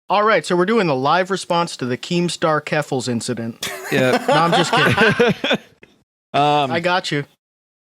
All right, so we're doing the live response to the Keemstar Keffels incident. Yeah. No, I'm just kidding. I got you.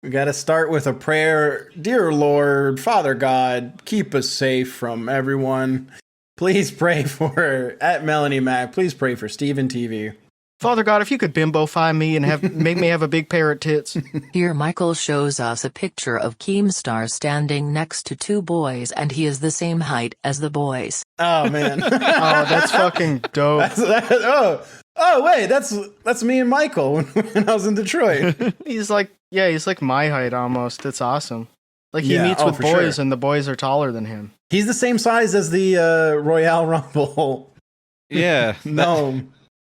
We got to start with a prayer. Dear Lord, Father God, keep us safe from everyone. Please pray for, at Melanie Mac, please pray for Steven TV. Father God, if you could bimbo-fy me and make me have a big pair of tits. Here Michael shows us a picture of Keemstar standing next to two boys, and he is the same height as the boys. Oh, man. Oh, that's fucking dope. Wait, that's me and Michael when I was in Detroit. He's like my height almost. It's awesome. Like he meets with boys, sure. and the boys are taller than him. He's the same size as the Royale Rumble. Yeah. No.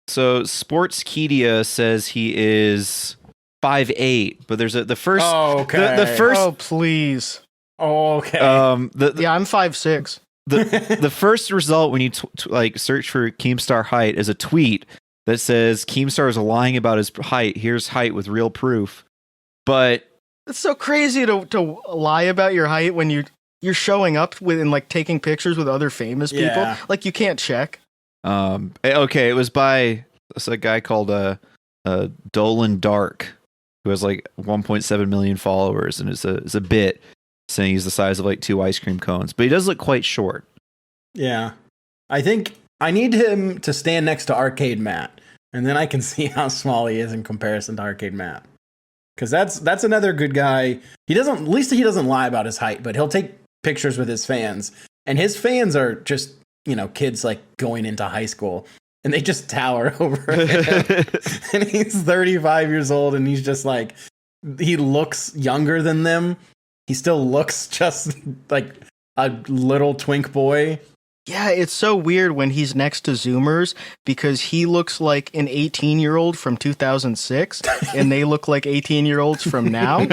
So Sportskedia says he is 5'8", but there's the first. Oh, okay. The first. Oh, please. Oh, okay. I'm 5'6". The first result when you search for Keemstar height is a tweet that says Keemstar is lying about his height. Here's height with real proof. But it's so crazy to lie about your height when you're showing up with and like taking pictures with other famous people. Yeah. Like you can't check. Okay, it was by a guy called Dolan Dark, who has like 1.7 million followers, and it's a bit saying he's the size of like 2 ice cream cones, but he does look quite short. Yeah. I think I need him to stand next to Arcade Matt, and then I can see how small he is in comparison to Arcade Matt. Because that's another good guy. At least he doesn't lie about his height, but he'll take pictures with his fans, and his fans are just, kids like going into high school, and they just tower over him. And he's 35 years old, and he's just like, he looks younger than them. He still looks just like a little twink boy. Yeah, it's so weird when he's next to Zoomers because he looks like an 18-year-old from 2006, and they look like 18-year-olds from now.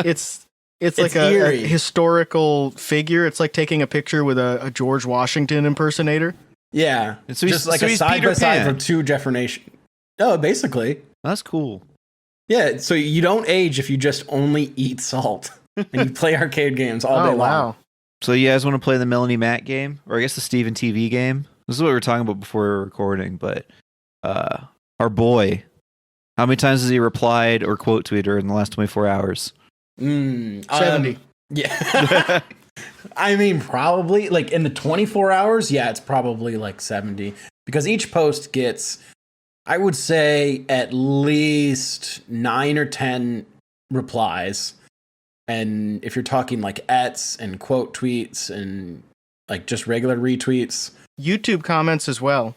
It's like a historical figure. It's like taking a picture with a George Washington impersonator. Yeah, it's just like a side-by-side from two generations. Oh, basically. That's cool. Yeah, so you don't age if you just only eat salt and you play arcade games all day long. Wow. So you guys want to play the Melanie Mac game? Or I guess the Steven TV game? This is what we were talking about before we were recording, but our boy, how many times has he replied or quote tweeted in the last 24 hours? 70. Yeah. I mean, probably like in the 24 hours. Yeah, it's probably like 70 because each post gets, I would say, at least 9 or 10 replies. And if you're talking like ets and quote tweets and like just regular retweets. YouTube comments as well.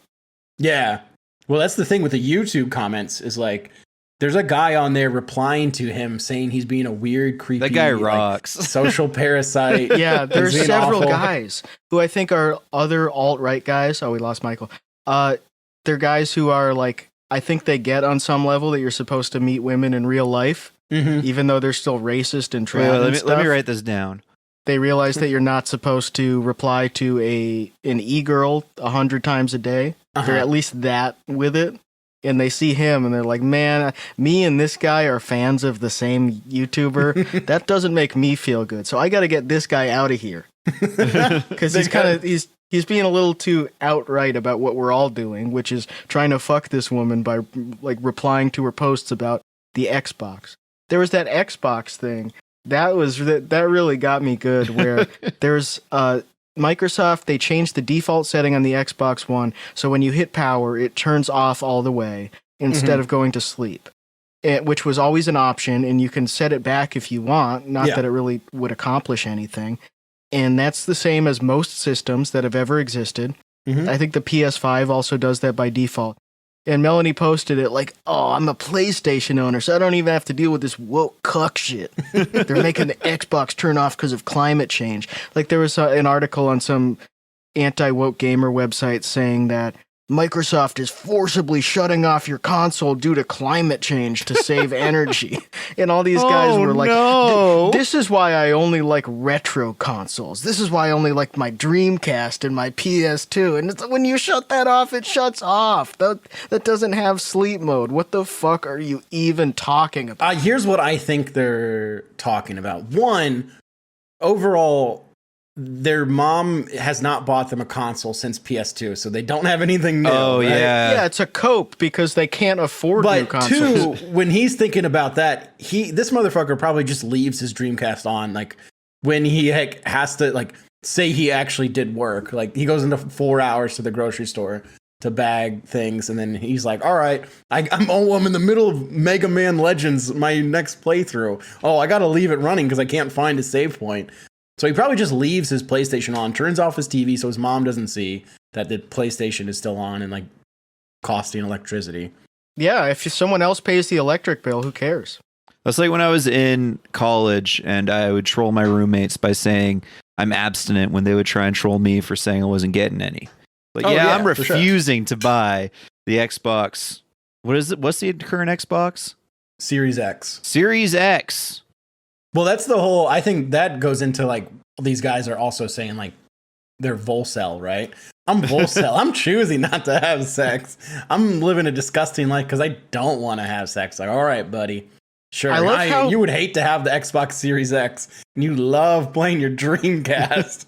Yeah. Well, that's the thing with the YouTube comments is like, there's a guy on there replying to him saying he's being a weird, creepy, that guy rocks. Social parasite. Yeah, there's several awful guys who I think are other alt-right guys. Oh, we lost Michael. They're guys who are like, I think they get on some level that you're supposed to meet women in real life, even though they're still racist and trans. Let me write this down. They realize that you're not supposed to reply to an e-girl 100 times a day. They're at least that with it. And they see him and they're like, man, me and this guy are fans of the same YouTuber. That doesn't make me feel good. So I got to get this guy out of here. Because he's being a little too outright about what we're all doing, which is trying to fuck this woman by like replying to her posts about the Xbox. There was that Xbox thing. That really got me good, where there's Microsoft, they changed the default setting on the Xbox One, so when you hit power, it turns off all the way instead of going to sleep, which was always an option, and you can set it back if you want, not that it really would accomplish anything. And that's the same as most systems that have ever existed. I think the PS5 also does that by default. And Melanie posted it like, oh, I'm a PlayStation owner, so I don't even have to deal with this woke cuck shit. They're making the Xbox turn off because of climate change. Like there was an article on some anti-woke gamer website saying that Microsoft is forcibly shutting off your console due to climate change to save energy. And all these guys were like, this is why I only like retro consoles. This is why I only like my Dreamcast and my PS2. And it's, when you shut that off, it shuts off. That doesn't have sleep mode. What the fuck are you even talking about? Here's what I think they're talking about. One, overall, their mom has not bought them a console since PS2, so they don't have anything new. Oh, right? Yeah, it's a cope because they can't afford new But consoles. two, when he's thinking about that, this motherfucker probably just leaves his Dreamcast on, like when he has to like say he actually did work. Like he goes into 4 hours to the grocery store to bag things, and then he's like, all right, I'm in the middle of Mega Man Legends, my next playthrough. Oh, I gotta leave it running because I can't find a save point. So he probably just leaves his PlayStation on, turns off his TV so his mom doesn't see that the PlayStation is still on and like costing electricity. Yeah, if someone else pays the electric bill, who cares? That's like when I was in college and I would troll my roommates by saying I'm abstinent when they would try and troll me for saying I wasn't getting any. But I'm refusing to buy the Xbox. What is it? What's the current Xbox? Series X. Series X. Well, that's the whole, I think that goes into like, these guys are also saying like, they're Volcel, right? I'm Volcel. I'm choosing not to have sex. I'm living a disgusting life because I don't want to have sex. Like, all right, buddy. Sure. I love how you would hate to have the Xbox Series X and you love playing your Dreamcast.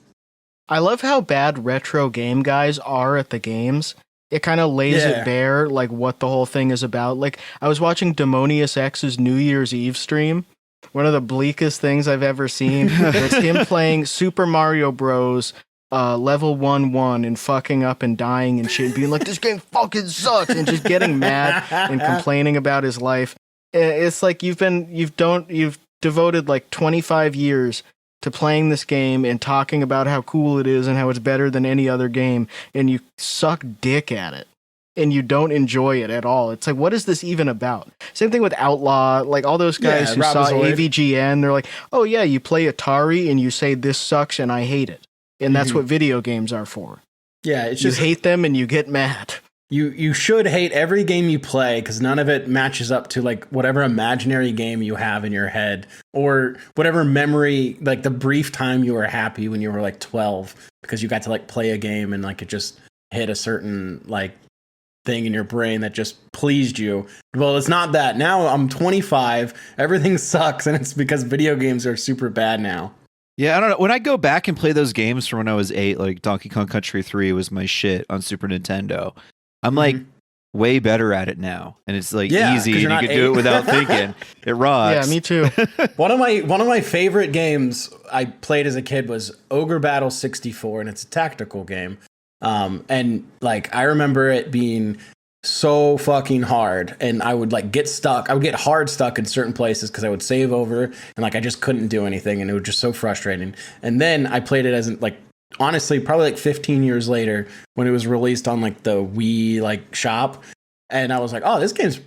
I love how bad retro game guys are at the games. It kind of lays it bare, like what the whole thing is about. Like I was watching Demonius X's New Year's Eve stream. One of the bleakest things I've ever seen. It's him playing Super Mario Bros. Level 1-1 and fucking up and dying and shit, and being like, this game fucking sucks, and just getting mad and complaining about his life. It's like you've devoted like 25 years to playing this game and talking about how cool it is and how it's better than any other game, and you suck dick at it. And you don't enjoy it at all. It's like, what is this even about? Same thing with Outlaw. Like all those guys who saw AVGN, they're like, oh yeah, you play Atari and you say this sucks and I hate it. And that's what video games are for. Yeah, it's just you hate them and you get mad. You should hate every game you play because none of it matches up to like whatever imaginary game you have in your head or whatever memory, like the brief time you were happy when you were like 12 because you got to like play a game and like it just hit a certain like thing in your brain that just pleased you. Well, it's not that. Now I'm 25, everything sucks, and it's because video games are super bad now. Yeah, I don't know. When I go back and play those games from when I was 8, like Donkey Kong Country 3 was my shit on Super Nintendo. I'm like way better at it now, and it's like easy, and you can do it without thinking. It rocks. Yeah, me too. One of my favorite games I played as a kid was Ogre Battle 64, and it's a tactical game. And like I remember it being so fucking hard, and I would like get stuck. I would get hard stuck in certain places because I would save over, and like I just couldn't do anything, and it was just so frustrating. And then I played it as like honestly probably like 15 years later when it was released on like the Wii like shop, and I was like, oh, this game's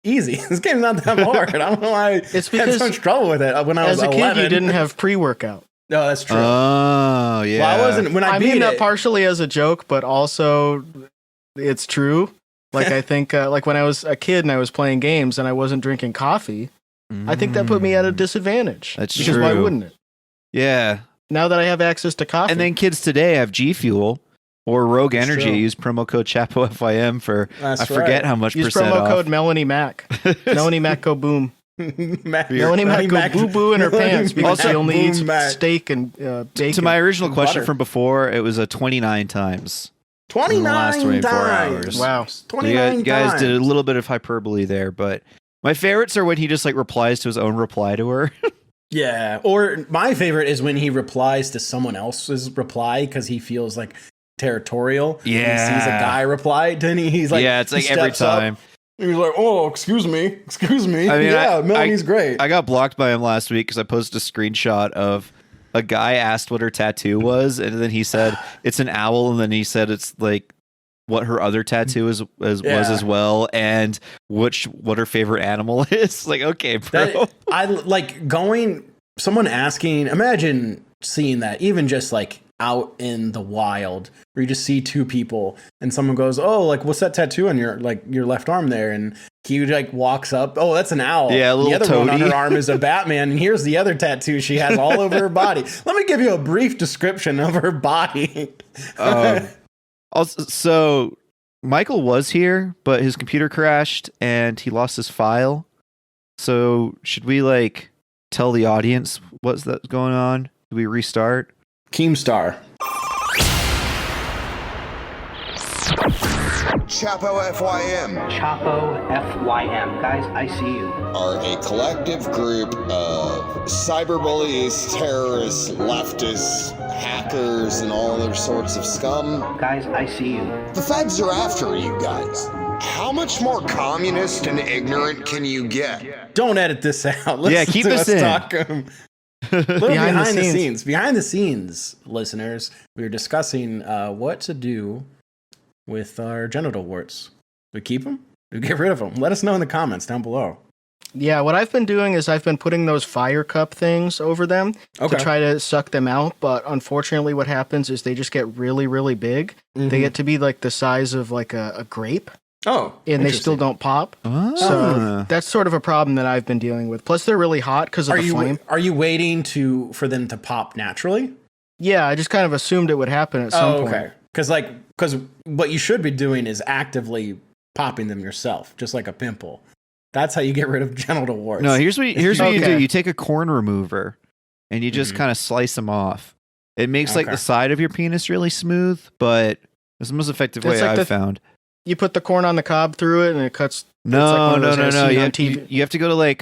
easy. This game's not that hard. I don't know why it's because I had so much trouble with it when I was 11. As a kid, you didn't have pre-workout. No, that's true. Oh, yeah. Well, I wasn't when I beat mean that it. partially as a joke, but also it's true. Like I think, like when I was a kid and I was playing games and I wasn't drinking coffee, I think that put me at a disadvantage. That's because true. why wouldn't it? Yeah. Now that I have access to coffee, And then kids today have G Fuel or Rogue That's Energy. true. Use promo code CHAPOFYM for I forget how much use percent promo off. code Melanie Mac. Melanie Mac go boom. Melanie Mac go boo boo in her pants because she only eats steak and bacon. To my original question butter. from before, it was a 29 times. 29 in the last 24 times. hours. Wow. 29 You guys times. did a little bit of hyperbole there, but my favorites are when he just like replies to his own reply to her. Yeah. Or my favorite is when he replies to someone else's reply because he feels like territorial. Yeah. And he sees a guy reply, and he's like, yeah, it's like he every steps up, time. and he's like, oh, excuse me. I mean, yeah, Melanie's great. I got blocked by him last week because I posted a screenshot of a guy asked what her tattoo was, and then he said it's an owl, and then he said it's like what her other tattoo was as well, and what her favorite animal is. Like, okay, bro. I like someone asking, imagine seeing that even just like out in the wild where you just see two people and someone goes, oh, like what's that tattoo on your left arm there? And he like walks up, oh, that's an owl. Yeah, a little the other toady. one on her arm is a Batman, and here's the other tattoo she has all over her body. Let me give you a brief description of her body. Also, so Michael was here, but his computer crashed and he lost his file. So should we like tell the audience what's that going on? Do we restart? Keemstar. Chapo FYM Chapo FYM. Guys, I see you. are a collective group of cyberbullies, terrorists, leftists, hackers, and all other sorts of scum. Guys, I see you. The feds are after you guys. How much more communist and ignorant can you get? Don't edit this out. Listen Yeah, keep to this us in. talk, little behind the scenes. scenes. Behind the scenes, listeners, we were discussing what to do with our genital warts. Do we keep them? Do we get rid of them? Let us know in the comments down below. Yeah, what I've been doing is I've been putting those fire cup things over them Okay. to try to suck them out, but unfortunately what happens is they just get really, really big. They get to be like the size of like a grape, Oh, and they still interesting. don't pop. Ah. So that's sort of a problem that I've been dealing with. Plus they're really hot because of the flame. Are you waiting for them to pop naturally? Yeah, I just kind of assumed it would happen at some point. Okay. Because what you should be doing is actively popping them yourself, just like a pimple. That's how you get rid of genital warts. No, here's what you do. Okay. You take a corn remover and you just kind of slice them off. It makes like Okay. the side of your penis really smooth, but it's the most effective way It's like I've found. You put the corn on the cob through it, and it cuts. No, it's like one of those I've no. seen You on have, TV. you have to go to like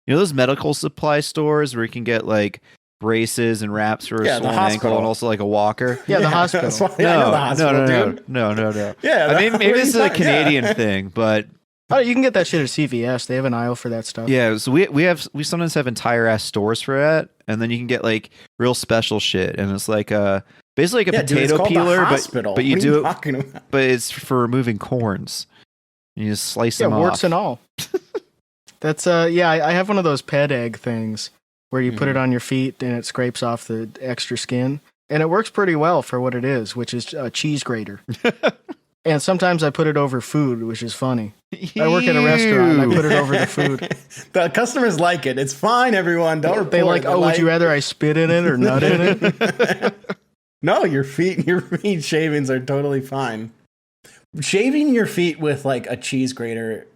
those medical supply stores where you can get like braces and wraps for a Yeah, the swollen ankle hospital. and also like a walker. Yeah, the hospital. That's why, I know the hospital, dude. No. Yeah, I mean, what maybe are this you is a talking- Canadian yeah. thing, but Oh, you can get that shit at CVS. They have an aisle for that stuff. yeah. So we sometimes have entire ass stores for that, and then you can get like real special shit, and it's like basically like a Yeah, dude, it's potato called the peeler, hospital. but you What are do it, talking about? but it's for removing corns. You just slice Yeah, them warts off. and all. That's I have one of those ped egg things where you put it on your feet and it scrapes off the extra skin, and it works pretty well for what it is, which is a cheese grater. And sometimes I put it over food, which is funny. I work at a restaurant and I put it over the food. The customers like it. It's fine, everyone. Don't report. They like, They're oh, would you rather I spit in it or nut in it? No, your feet shavings are totally fine. Shaving your feet with like a cheese grater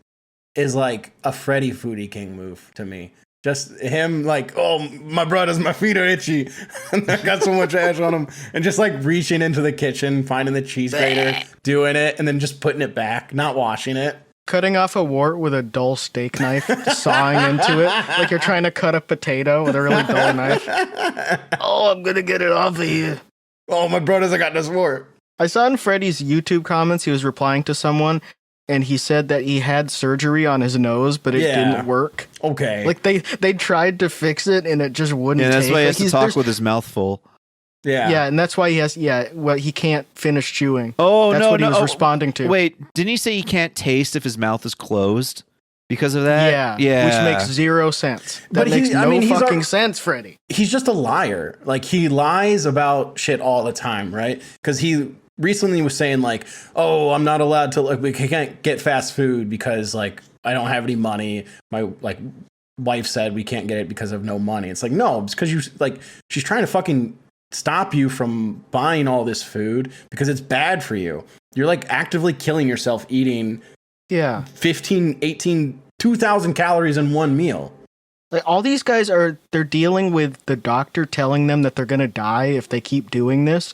is like a Freddy Foodie King move to me. Just him like, oh, my brothers, my feet are itchy. And I got so much ash on them. And just like reaching into the kitchen, finding the cheese grater, doing it, and then just putting it back, not washing it. Cutting off a wart with a dull steak knife, sawing into it like you're trying to cut a potato with a really dull knife. Oh, I'm going to get it off of you. Oh, my brothers, I got this wart. I saw in Freddie's YouTube comments, he was replying to someone, and he said that he had surgery on his nose, but it didn't work. Okay. Like they tried to fix it, and it just wouldn't. Yeah, that's take. why he Like, has to talk with his mouth full. yeah. and that's why he has. Yeah, well, he can't finish chewing. Oh That's no, what he no. was oh, responding to. Wait, didn't he say he can't taste if his mouth is closed because of that? Yeah, which makes zero sense. That But makes he's fucking sense, Freddie. He's just a liar. Like, he lies about shit all the time, right? Because he recently was saying like, oh, I'm not allowed to, like, we can't get fast food because like I don't have any money. My like wife said we can't get it because of no money. It's like, no, it's because you like, she's trying to fucking stop you from buying all this food because it's bad for you. You're like actively killing yourself eating Yeah, 15, 18, 2,000 calories in one meal. like all these guys they're dealing with the doctor telling them that they're gonna die if they keep doing this,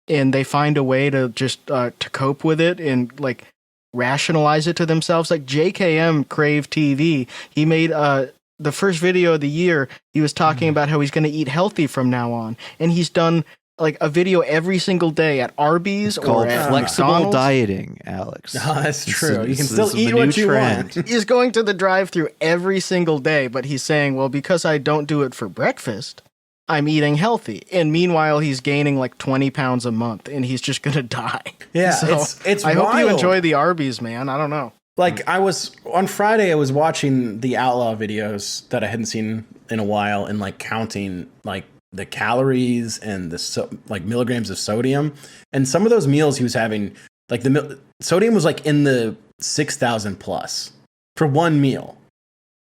and they find a way to just to cope with it and like rationalize it to themselves. Like JKM Crave TV, he made the first video of the year. He was talking about how he's going to eat healthy from now on, and he's done like a video every single day at Arby's Called or at flexible McDonald's. dieting, Alex. Oh, that's It's true. a- You can it's still a eat new what you trend. want. He's going to the drive-through every single day, but he's saying, well, because I don't do it for breakfast, I'm eating healthy. And meanwhile, he's gaining like 20 pounds a month, and he's just going to die. Yeah, So, it's I hope you wild. enjoy the Arby's, man. I don't know. Like, I was on Friday, I was watching the Outlaw videos that I hadn't seen in a while, and like counting like the calories and the like milligrams of sodium. And some of those meals he was having, like the sodium was like in the 6,000 plus for one meal.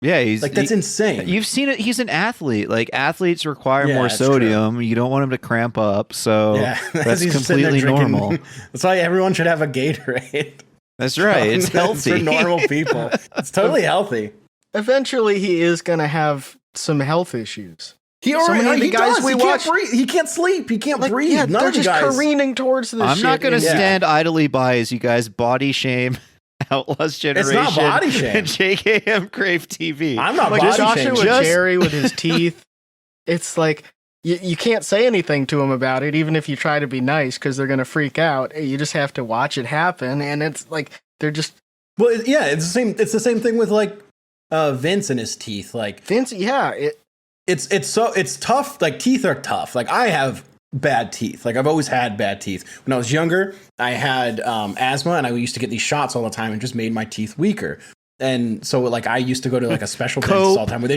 Yeah, he's Like, that's insane. You've seen it. He's an athlete. Like athletes require Yeah, more it's sodium. You don't want him to cramp up. So yeah, that's He's just sitting there completely drinking- normal. That's why everyone should have a Gatorade. That's right. It's healthy for normal people. It's totally healthy. Eventually, he is going to have some health issues. He So many of the he guys does. we He watch- can't breathe. He can't sleep. He can't breathe. Yeah, None they're of the just guys. careening towards the I'm shit. not going to and- stand idly by as you guys body shame Outlaws Generation. It's not body shame. And JKM Crave TV. I'm not Like body Joshua shaming. Jerry with his teeth. It's like you can't say anything to them about it, even if you try to be nice, because they're gonna freak out. You just have to watch it happen, and it's like they're just Well, yeah, it's the same. It's the same thing with like Vince and his teeth. Like Vince. Yeah, it's tough. Like teeth are tough. Like I have bad teeth. Like I've always had bad teeth. When I was younger, I had asthma, and I used to get these shots all the time, and just made my teeth weaker. And so like I used to go to like a special dentist all the time where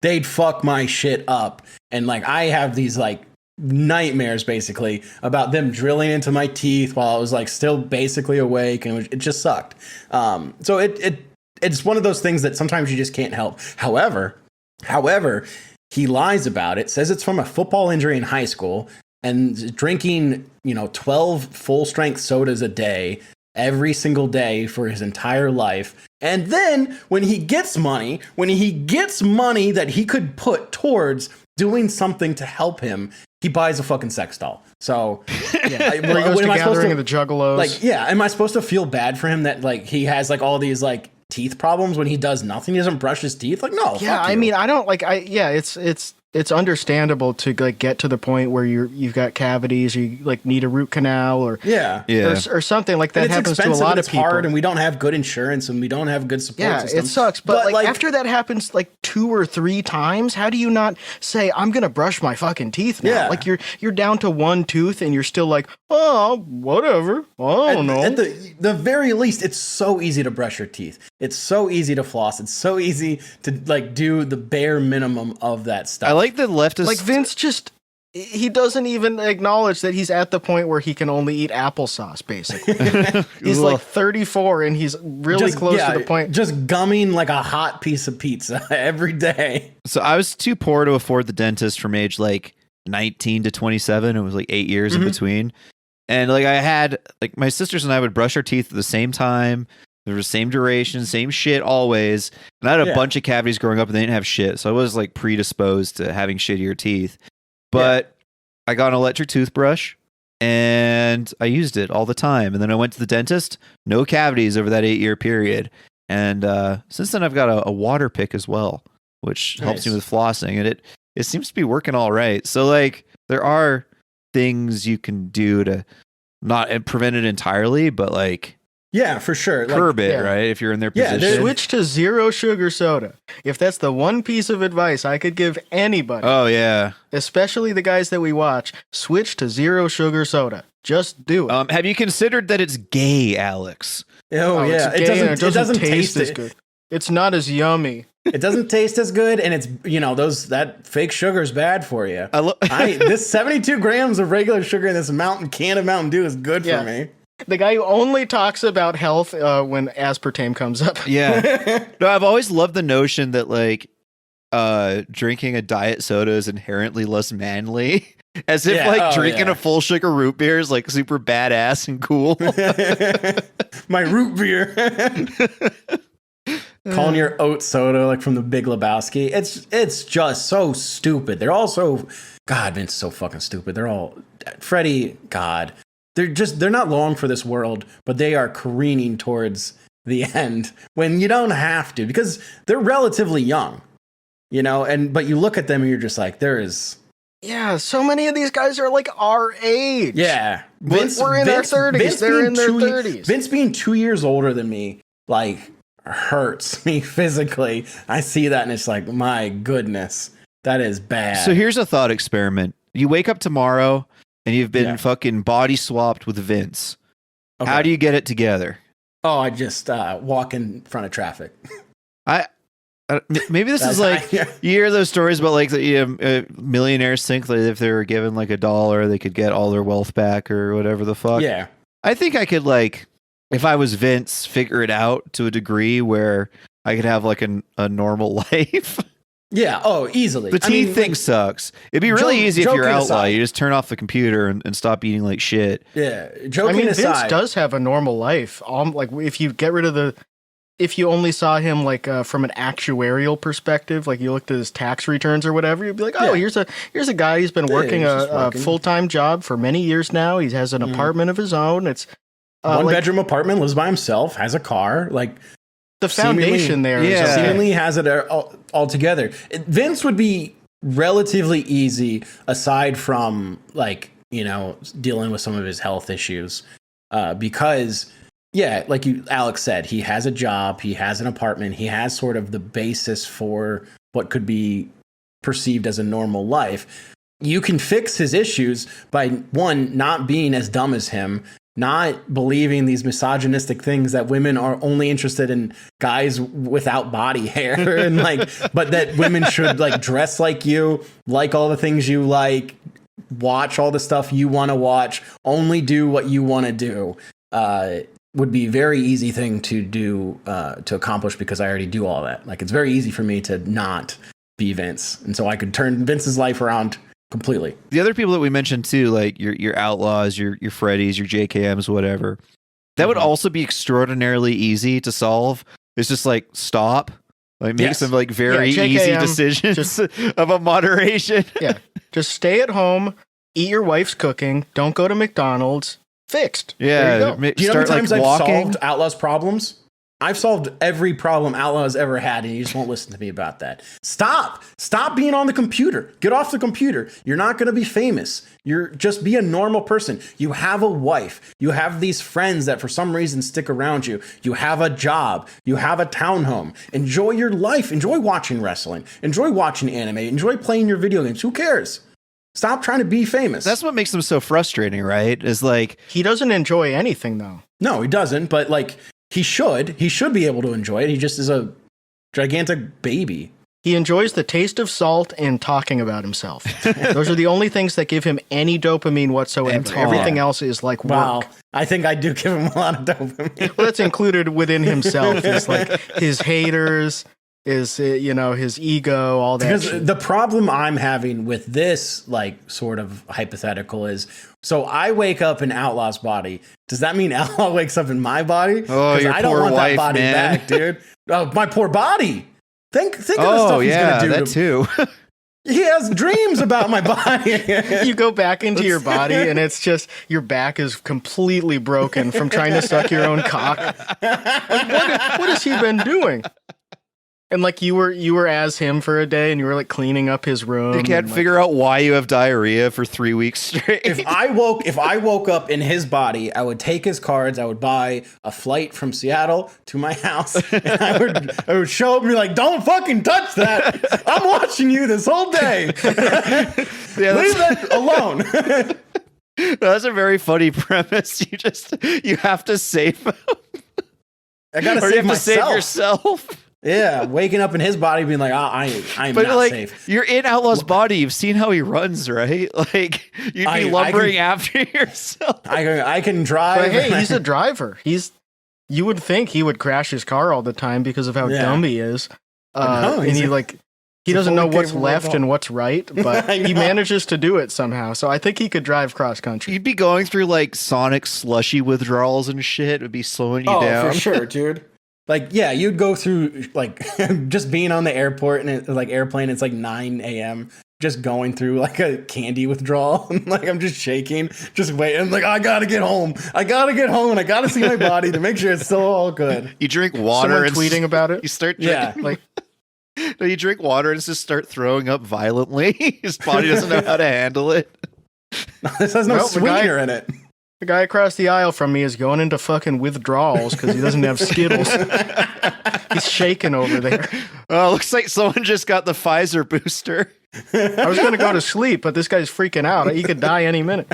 they'd fuck my shit up. And like I have these like nightmares basically about them drilling into my teeth while I was like still basically awake, and it just sucked. So it's one of those things that sometimes you just can't help. However, he lies about it, says it's from a football injury in high school, and drinking 12 full strength sodas a day every single day for his entire life. And then when he gets money that he could put towards doing something to help him, he buys a fucking sex doll. So yeah. Where he goes to Gathering of the Juggalos. like, yeah, am I supposed to feel bad for him that like he has like all these like teeth problems when he does nothing? He doesn't brush his teeth? Like, no. Yeah, fuck I you. mean, I don't like. It's understandable to like get to the point where you've got cavities, you like need a root canal or yeah. or something like that. And it's happens to a expensive lot and of it's people. hard, and we don't have good insurance, and we don't have good support Yeah, system. it sucks. But like after that happens like 2 or 3 times, how do you not say I'm gonna brush my fucking teeth now? Yeah. Like you're down to one tooth and you're still like, oh, whatever. I don't know. At the very least, it's so easy to brush your teeth. It's so easy to floss. It's so easy to like do the bare minimum of that stuff. I like the leftist. Like Vince he doesn't even acknowledge that he's at the point where he can only eat applesauce, basically. He's like 34 and he's really close to the point. Just gumming like a hot piece of pizza every day. So I was too poor to afford the dentist from age like 19 to 27. It was like 8 years in between. And like I had like my sisters and I would brush our teeth at the same time. There was same duration, same shit always. And I had a bunch of cavities growing up and they didn't have shit. So I was like predisposed to having shittier teeth. But I got an electric toothbrush and I used it all the time. And then I went to the dentist, no cavities over that 8-year period. And since then I've got a water pick as well, which helps me with flossing. And it seems to be working all right. So like there are things you can do to not prevent it entirely, but like yeah, for sure. Curb it, right? If you're in their position. Switch to 0 sugar soda. If that's the one piece of advice I could give anybody. Oh, yeah. Especially the guys that we watch, switch to 0 sugar soda. Just do it. Have you considered that it's gay, Alex? Oh, yeah. It's gay and it doesn't taste as good. It's not as yummy. It doesn't taste as good, and it's that fake sugar is bad for you. This 72 grams of regular sugar in this can of Mountain Dew is good for me. The guy who only talks about health when aspartame comes up. Yeah. No, I've always loved the notion that like drinking a diet soda is inherently less manly. As if drinking a full sugar root beer is like super badass and cool. My root beer. Calling your oat soda like from the Big Lebowski. It's just so stupid. They're all so God, Vince is so fucking stupid. They're all Freddie, God. They're not long for this world, but they are careening towards the end when you don't have to, because they're relatively young, but you look at them and you're just like, there is. Yeah, so many of these guys are like our age. Yeah. We're in our 30s. They're in their 30s. Vince being 2 years older than me, like, hurts me physically. I see that and it's like, my goodness, that is bad. So here's a thought experiment. You wake up tomorrow and you've been fucking body swapped with Vince. Okay. How do you get it together? Oh, I just walk in front of traffic. Maybe this is like, you hear those stories about like millionaires think that if they were given like $1, they could get all their wealth back or whatever the fuck. Yeah. I think I could like, if I was Vince, figure it out to a degree where I could have like a normal life. Yeah. Oh, easily. The teeth thing sucks. It'd be really easy if you're outlaw. You just turn off the computer and stop eating like shit. Yeah. Joking aside, Vince does have a normal life. Like if you get rid of if you only saw him like from an actuarial perspective, like you looked at his tax returns or whatever, you'd be like, oh, here's a guy who's been working a full-time job for many years now. He has an apartment of his own. It's one-bedroom apartment, lives by himself, has a car. Like the foundation there, seemingly has it all together. Vince would be relatively easy, aside from like dealing with some of his health issues, because. Yeah, like Alex said, he has a job, he has an apartment, he has sort of the basis for what could be perceived as a normal life. You can fix his issues by, one, not being as dumb as him, not believing these misogynistic things that women are only interested in guys without body hair, and but that women should like dress like you, like all the things you like, watch all the stuff you want to watch, only do what you want to do. Would be a very easy thing to do, to accomplish, because I already do all that. Like, it's very easy for me to not be Vince. And so I could turn Vince's life around completely. The other people that we mentioned too, like your Outlaws, your Freddys, your JKMs, whatever, that would also be extraordinarily easy to solve. It's just like, stop. Like, make some like very easy decisions of a moderation. Yeah. Just stay at home, eat your wife's cooking, don't go to McDonald's. Fixed. Yeah. Do you know how many times I've solved Outlaw's problems? I've solved every problem Outlaw's ever had, and you just won't listen to me about that. Stop being on the computer. Get off the computer. You're not going to be famous. Just be a normal person. You have a wife. You have these friends that for some reason stick around you. You have a job. You have a townhome. Enjoy your life. Enjoy watching wrestling. Enjoy watching anime. Enjoy playing your video games. Who cares? Stop trying to be famous. That's what makes him so frustrating, right? Is like, he doesn't enjoy anything, though. No, he doesn't. But like, he should be able to enjoy it. He just is a gigantic baby. He enjoys the taste of salt and talking about himself. Those are the only things that give him any dopamine whatsoever. Everything else is like work. Wow. I think I do give him a lot of dopamine. Well, that's included within himself. It's like his haters, his ego, all that. Because shit. The problem I'm having with this like sort of hypothetical is, so I wake up in Outlaw's body. Does that mean Outlaw wakes up in my body? Oh, your I don't poor want wife, that body man. back, dude. Oh, my poor body. Think of the stuff he's gonna do. That too. He has dreams about my body. You go back into your body and it's just your back is completely broken from trying to suck your own cock. Like, what has he been doing? And like you were as him for a day, and you were like cleaning up his room. You can't figure out why you have diarrhea for 3 weeks straight. If I woke up in his body, I would take his cards. I would buy a flight from Seattle to my house, and I would show up and be like, "Don't fucking touch that! I'm watching you this whole day. Leave that alone." That's a very funny premise. You have to save him. I gotta or save you have myself. to save yourself. Yeah, waking up in his body being like, I'm not like, safe. You're in Outlaw's body. You've seen how he runs, right? Like, you'd be lumbering after yourself. I can drive. But hey, he's a driver. You would think he would crash his car all the time because of how dumb he is. No, and he doesn't know what's left and what's right, but he manages to do it somehow. So I think he could drive cross country. You'd be going through like Sonic slushy withdrawals and shit. It would be slowing you down. Oh, for sure, dude. Like, yeah, you'd go through like just being on the airport and airplane. It's like 9 a.m. Just going through like a candy withdrawal. Like, I'm just shaking, just waiting. I'm like, I gotta get home. I gotta see my body to make sure it's still all good. You drink water Someone and tweeting about it. You start drinking, no, you drink water and just start throwing up violently. His body doesn't know how to handle it. This has no sweetener in it. The guy across the aisle from me is going into fucking withdrawals because he doesn't have Skittles. He's shaking over there. Oh, looks like someone just got the Pfizer booster. I was going to go to sleep, but this guy's freaking out. He could die any minute.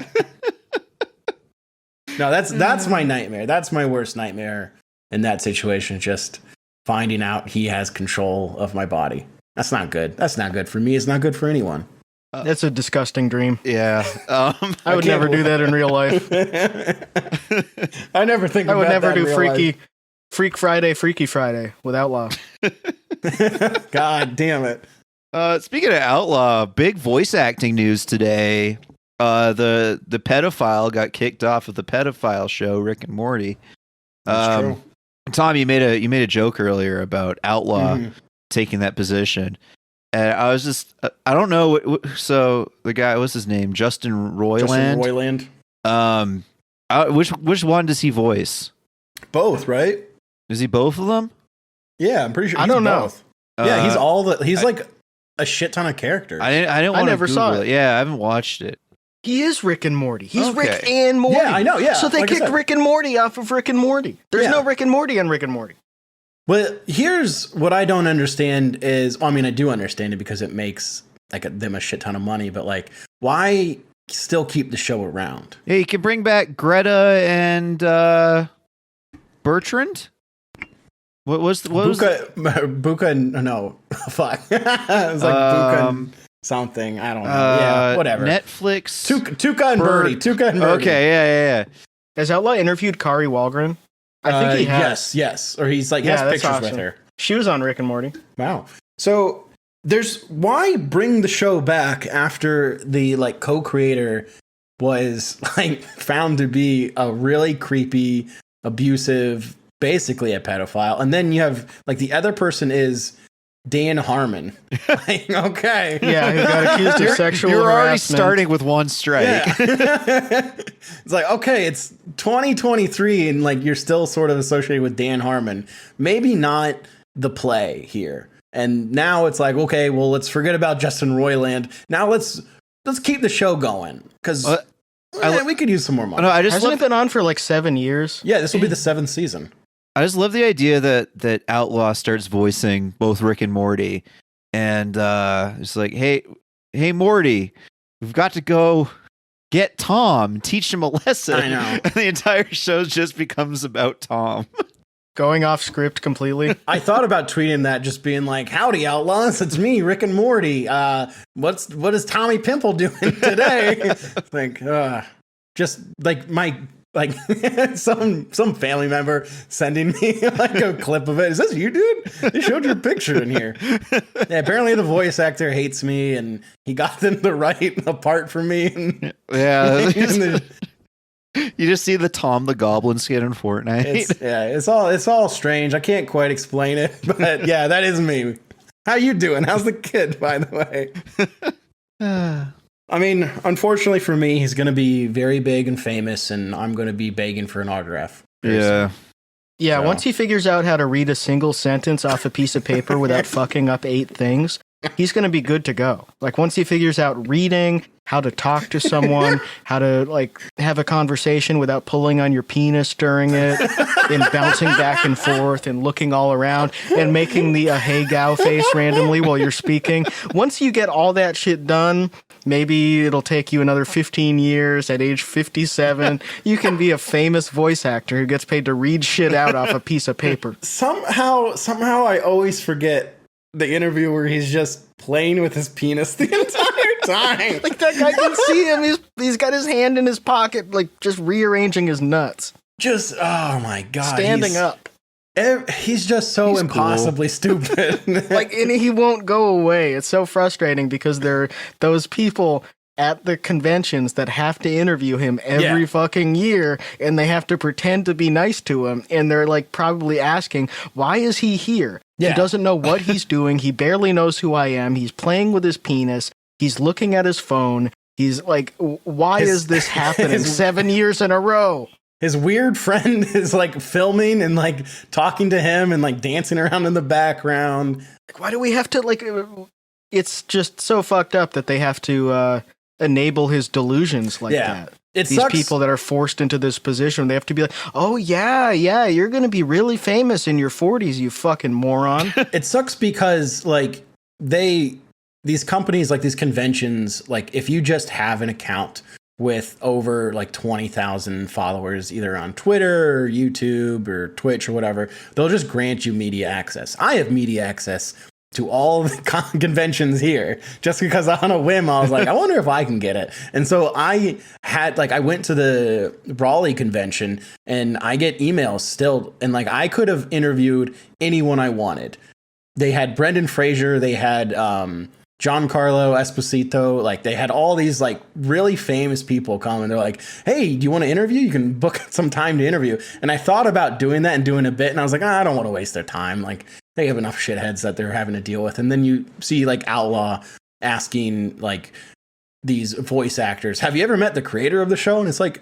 No, that's my nightmare. That's my worst nightmare in that situation. Just finding out he has control of my body. That's not good. That's not good for me. It's not good for anyone. That's a disgusting dream. Yeah. I would never do that in real life. I never think I would about never that do Freaky Friday with Outlaw. God damn it. Speaking of Outlaw, big voice acting news today. The pedophile got kicked off of the pedophile show, Rick and Morty. That's true. Tom, you made a joke earlier about Outlaw taking that position, and I was just I don't know. So the guy, what's his name? Justin Roiland. Which one does he voice? Both, right? Is he both of them? Yeah, I'm pretty sure. I don't know. Yeah, he's like a shit ton of characters. I didn't want to never saw it. Yeah, I haven't watched it. He is Rick and Morty. He's Okay. Rick and Morty. Yeah, I know, yeah. So they Like I kicked said. Rick and Morty off of Rick and Morty. There's no Rick and Morty on Rick and Morty. But here's what I don't understand is, well, I mean, I do understand it because it makes them a shit ton of money, but like, why still keep the show around? Yeah, you can bring back Greta and Bertrand. What was Buka? No, fuck. It was like Buka and something. I don't know. Yeah, whatever. Netflix. Tuca and Birdie. Tuca and Birdie. Okay, yeah. Has Outlaw interviewed Kari Walgren? I think he has. Yes. Or he's like, Yeah, has that's pictures awesome. with her. She was on Rick and Morty. Wow. So why bring the show back after the like co-creator was like found to be a really creepy, abusive, basically a pedophile, and then you have like the other person is Dan Harmon. Like, okay, Yeah, who got accused of sexual You're already harassment. starting with one strike. Yeah. It's like, okay, it's 2023 and like you're still sort of associated with Dan Harmon. Maybe not the play here. And now it's like, okay, well, let's forget about Justin Roiland. Now let's keep the show going because we could use some more money. No, I just Hasn't love, it been on for like 7 years? Yeah, this will be the 7th season. I just love the idea that Outlaw starts voicing both Rick and Morty, and it's like, hey Morty, we've got to go get Tom, teach him a lesson. I know. And the entire show just becomes about Tom. Going off script completely. I thought about tweeting that, just being like, howdy, Outlaws, it's me, Rick and Morty. What is Tommy Pimple doing today? Just like my... Like some family member sending me like a clip of it. Is this you, dude? They showed your picture in here. Yeah, apparently the voice actor hates me, and he got them to write a part for me. And, Yeah. and You just see the Tom the Goblin skin in Fortnite. it's all strange. I can't quite explain it, but yeah, that is me. How you doing? How's the kid, by the way? I mean, unfortunately for me, he's going to be very big and famous, and I'm going to be begging for an autograph. Yeah. Yeah, So- once he figures out how to read a single sentence off a piece of paper without fucking up 8 things, he's going to be good to go. Like, once he figures out reading, how to talk to someone, how to, like, have a conversation without pulling on your penis during it, and bouncing back and forth, and looking all around, and making the hey gow face randomly while you're speaking. Once you get all that shit done, maybe it'll take you another 15 years. At age 57, you can be a famous voice actor who gets paid to read shit out off a piece of paper. Somehow I always forget the interview where he's just playing with his penis the entire time. Like, that guy can see him. He's got his hand in his pocket, like, just rearranging his nuts. Just, oh my God. Standing up. He's just so He's impossibly stupid. Like, and he won't go away. It's so frustrating because there are those people at the conventions that have to interview him every fucking year, and they have to pretend to be nice to him, and they're like probably asking, why is he here? Yeah. He doesn't know what he's doing. He barely knows who I am. He's playing with his penis. He's looking at his phone. He's like, why is this happening 7 years in a row? His weird friend is like filming and like talking to him and like dancing around in the background. Like, why do we have to, like, it's just so fucked up that they have to enable his delusions like that. It These sucks. people that are forced into this position, they have to be like, oh, yeah, you're going to be really famous in your 40s, you fucking moron. It sucks because like these companies, like these conventions, like if you just have an account with over like 20,000 followers, either on Twitter or YouTube or Twitch or whatever, they'll just grant you media access. I have media access to all the conventions here just because on a whim I was like, I wonder if I can get it. And so I went to the Raleigh convention and I get emails still, and like I could have interviewed anyone I wanted. They had Brendan Fraser, they had Giancarlo Esposito. Like, they had all these like really famous people come, and they're like, hey, do you want to interview? You can book some time to interview. And I thought about doing that and doing a bit, and I was like, I don't want to waste their time. Like, they have enough shitheads that they're having to deal with. And then you see like Outlaw asking like these voice actors, have you ever met the creator of the show? And it's like,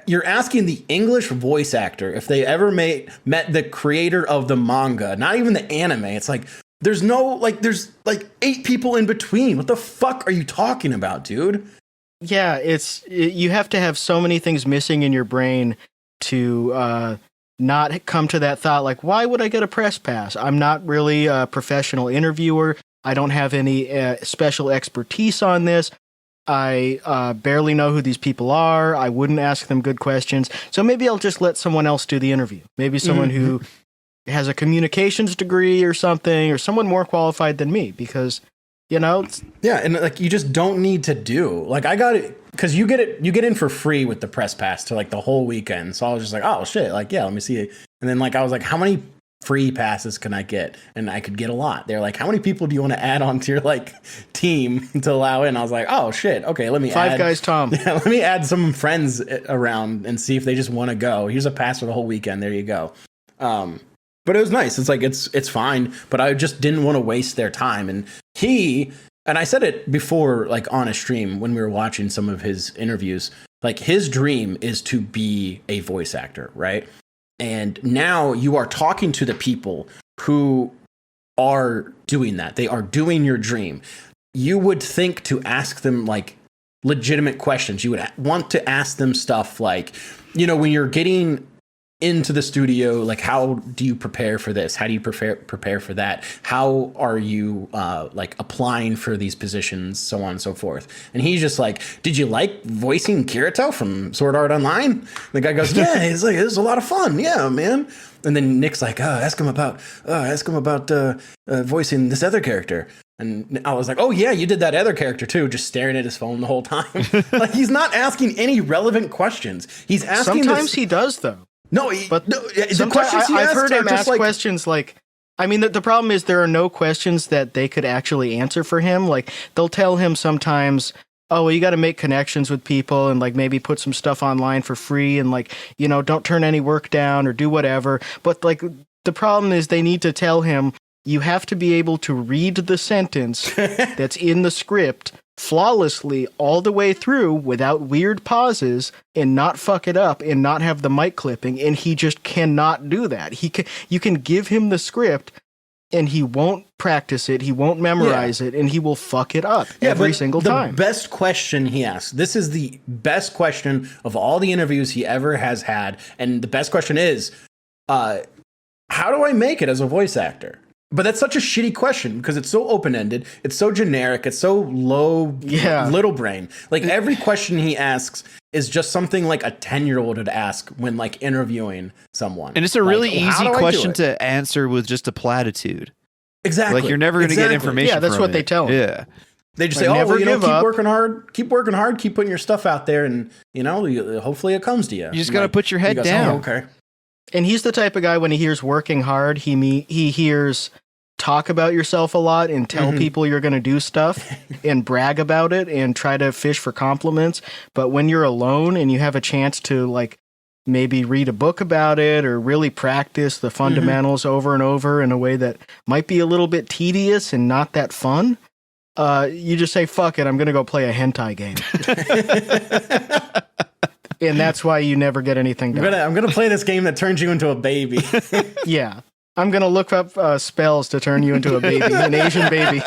you're asking the English voice actor if they ever met the creator of the manga, not even the anime. It's like, there's 8 people in between. What the fuck are you talking about, dude? Yeah, you have to have so many things missing in your brain to not come to that thought, like, why would I get a press pass? I'm not really a professional interviewer. I don't have any special expertise on this. I barely know who these people are. I wouldn't ask them good questions. So maybe I'll just let someone else do the interview. Maybe someone who has a communications degree or something, or someone more qualified than me, because, yeah, and like, you just don't need to do, like, I got it, because you get in for free with the press pass to like the whole weekend. So I was just like, oh shit, like, yeah, let me see it. And then like, I was like, how many free passes can I get? And I could get a lot. They're like, how many people do you want to add onto your like team to allow in? I was like, oh shit, okay, let me Five guys, Tom. Yeah, let me add some friends around and see if they just want to go. Here's a pass for the whole weekend. There you go. But it was nice. It's like, it's fine, but I just didn't want to waste their time. And I said it before, like on a stream when we were watching some of his interviews, like his dream is to be a voice actor, right? And now you are talking to the people who are doing that. They are doing your dream. You would think to ask them like legitimate questions. You would want to ask them stuff like, when you're getting into the studio, like, how do you prepare for this? How do you prepare for that? How are you like applying for these positions, so on and so forth? And he's just like, did you like voicing Kirito from Sword Art Online? The guy goes, yeah. He's like, it was a lot of fun. Yeah, man. And then Nick's like, ask him about voicing this other character. And I was like, oh yeah, you did that other character too, just staring at his phone the whole time. Like, he's not asking any relevant questions. He's asking. Sometimes he does though. No, the questions he I've heard him ask like, questions like, I mean, the problem is there are no questions that they could actually answer for him. Like, they'll tell him sometimes, oh, well, you got to make connections with people and like maybe put some stuff online for free and like, don't turn any work down or do whatever. But like, the problem is they need to tell him, you have to be able to read the sentence that's in the script flawlessly all the way through without weird pauses and not fuck it up and not have the mic clipping, and he just cannot do that. You can give him the script and he won't practice it, he won't memorize it, and he will fuck it up every single time. The best question he asks, this is the best question of all the interviews he ever has had, and the best question is, how do I make it as a voice actor? But that's such a shitty question because it's so open-ended, it's so generic, it's so little brain. Like, every question he asks is just something like a 10-year-old would ask when like interviewing someone. And it's a really easy question to answer with just a platitude. Exactly. Like, you're never going to get information. Yeah, that's from what it. they tell him. Yeah. They just say, keep working hard, keep putting your stuff out there, and hopefully it comes to you. You just got to put your head down. Oh, okay. And he's the type of guy, when he hears working hard, he hears talk about yourself a lot and tell people you're going to do stuff and brag about it and try to fish for compliments. But when you're alone and you have a chance to like maybe read a book about it or really practice the fundamentals over and over in a way that might be a little bit tedious and not that fun, you just say, fuck it, I'm going to go play a hentai game. And that's why you never get anything done. I'm gonna play this game that turns you into a baby. Yeah. I'm going to look up spells to turn you into a baby, an Asian baby.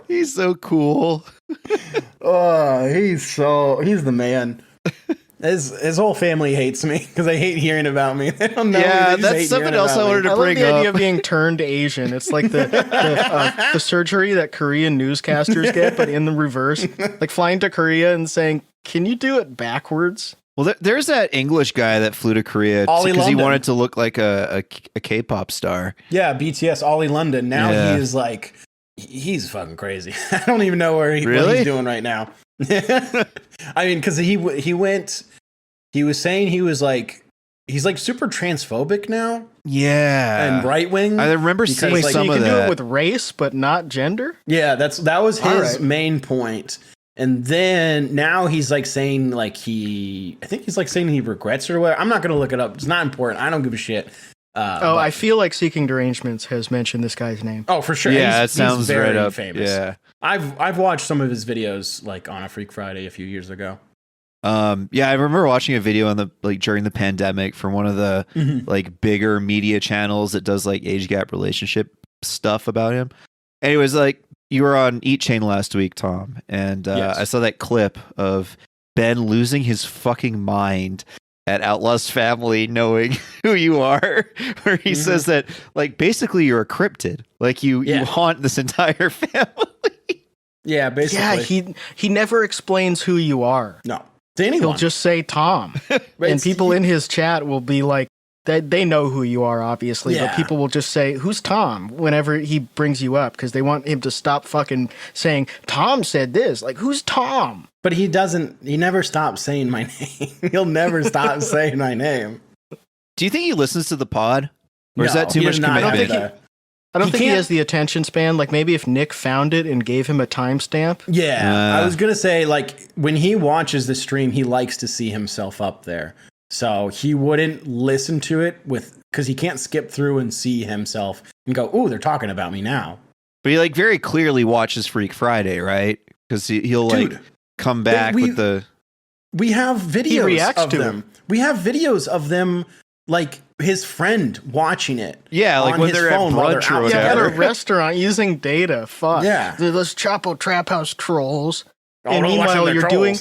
He's so cool. Oh, he's the man. His whole family hates me because they hate hearing about me. They don't know. Yeah, that's something else I wanted to bring up. I love the idea of being turned Asian. It's like the surgery that Korean newscasters get, but in the reverse. Like flying to Korea and saying, "Can you do it backwards?" Well, there's that English guy that flew to Korea because he wanted to look like a K-pop star. Yeah, BTS, Ollie London. Now he is like, he's fucking crazy. I don't even know what he's doing right now. I mean, because he was saying he was like he's like super transphobic now Yeah. and right wing. I remember seeing Wait, so some you of can do that. it with race, but not gender? Yeah, that was All his right. main point. And then now he's like saying like I think he's like saying he regrets it or whatever. I'm not gonna look it up. It's not important. I don't give a shit. I feel like Seeking Derangements has mentioned this guy's name. Oh, for sure. Yeah, He's it sounds very right up. famous. Yeah. I've watched some of his videos like on a Freak Friday a few years ago. Yeah, I remember watching a video on the during the pandemic from one of the like bigger media channels that does like age gap relationship stuff about him. And it was like, you were on Eat Chain last week, Tom, and Yes. I saw that clip of Ben losing his fucking mind at Outlaw's family knowing who you are, where he says that like basically you're a cryptid, like you haunt this entire family. Yeah, basically. Yeah, he never explains who you are. No. To anyone. He'll just say Tom. And It's- people in his chat will be like, they know who you are, obviously, Yeah. but people will just say, "Who's Tom?" whenever he brings you up, because they want him to stop fucking saying, "Tom said this." Like, who's Tom? But he never stops saying my name. He'll never stop saying my name. Do you think he listens to the pod, or is that too he much does not have commitment? the- I don't He think he can't- has the attention span. Like, maybe if Nick found it and gave him a timestamp. Yeah, I was gonna say like when he watches the stream, he likes to see himself up there, so he wouldn't listen to it because he can't skip through and see himself and go, "Ooh, they're talking about me now." But he like very clearly watches Freak Friday, right? Because he'll like Dude, come back with the. We have videos reacts of to them. We have videos of them, like his friend watching it. Yeah, like on when his they're at phone while they're brunch or out Yeah, at whatever. a restaurant using data. Fuck. Yeah. Those Chapo Trap House trolls. Oh, And don't watch meanwhile, them, they're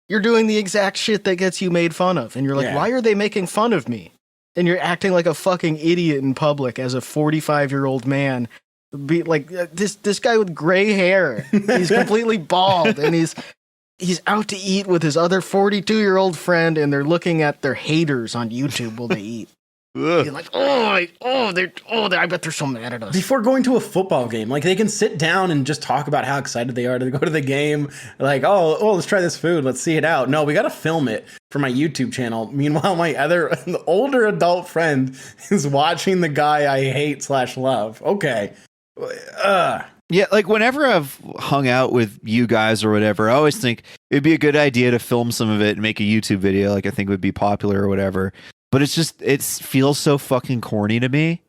you're doing the exact shit that gets you made fun of. And you're like, Yeah. why are they making fun of me? And you're acting like a fucking idiot in public as a 45-year-old man. Be like this guy with gray hair. He's completely bald, and he's out to eat with his other 42-year-old friend, and they're looking at their haters on YouTube while they eat. Ugh. You're like, I bet they're so mad at us. Before going to a football game, like they can sit down and just talk about how excited they are to go to the game. Like, oh, let's try this food. Let's see it out. No, we got to film it for my YouTube channel. Meanwhile, my other older adult friend is watching the guy I hate / love. Okay. Yeah, like whenever I've hung out with you guys or whatever, I always think it'd be a good idea to film some of it and make a YouTube video. Like I think would be popular or whatever. But it feels so fucking corny to me.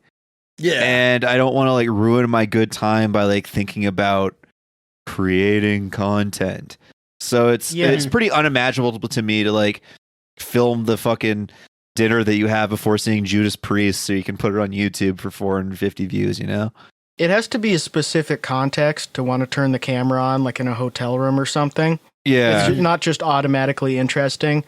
Yeah. And I don't want to like ruin my good time by like thinking about creating content. So it's pretty unimaginable to me to like film the fucking dinner that you have before seeing Judas Priest so you can put it on YouTube for 450 views, you know? It has to be a specific context to want to turn the camera on, like in a hotel room or something. Yeah. It's not just automatically interesting.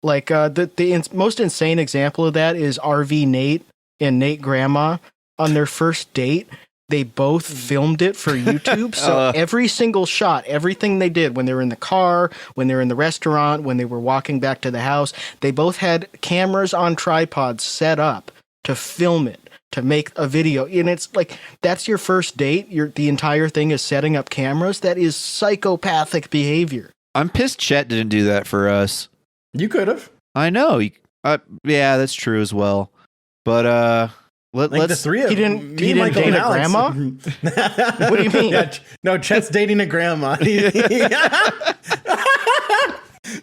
Like the most insane example of that is RV Nate and Nate Grandma on their first date. They both filmed it for YouTube. So every single shot, everything they did when they were in the car, when they were in the restaurant, when they were walking back to the house, they both had cameras on tripods set up to film it, to make a video. And it's like, that's your first date. The entire thing is setting up cameras. That is psychopathic behavior. I'm pissed Chet didn't do that for us. You could have. I know. Yeah, that's true as well. But Like the let's. three of He didn't- me, he didn't Michael, date and a Alex. grandma? What do you mean? Yeah, no, Chet's dating a grandma.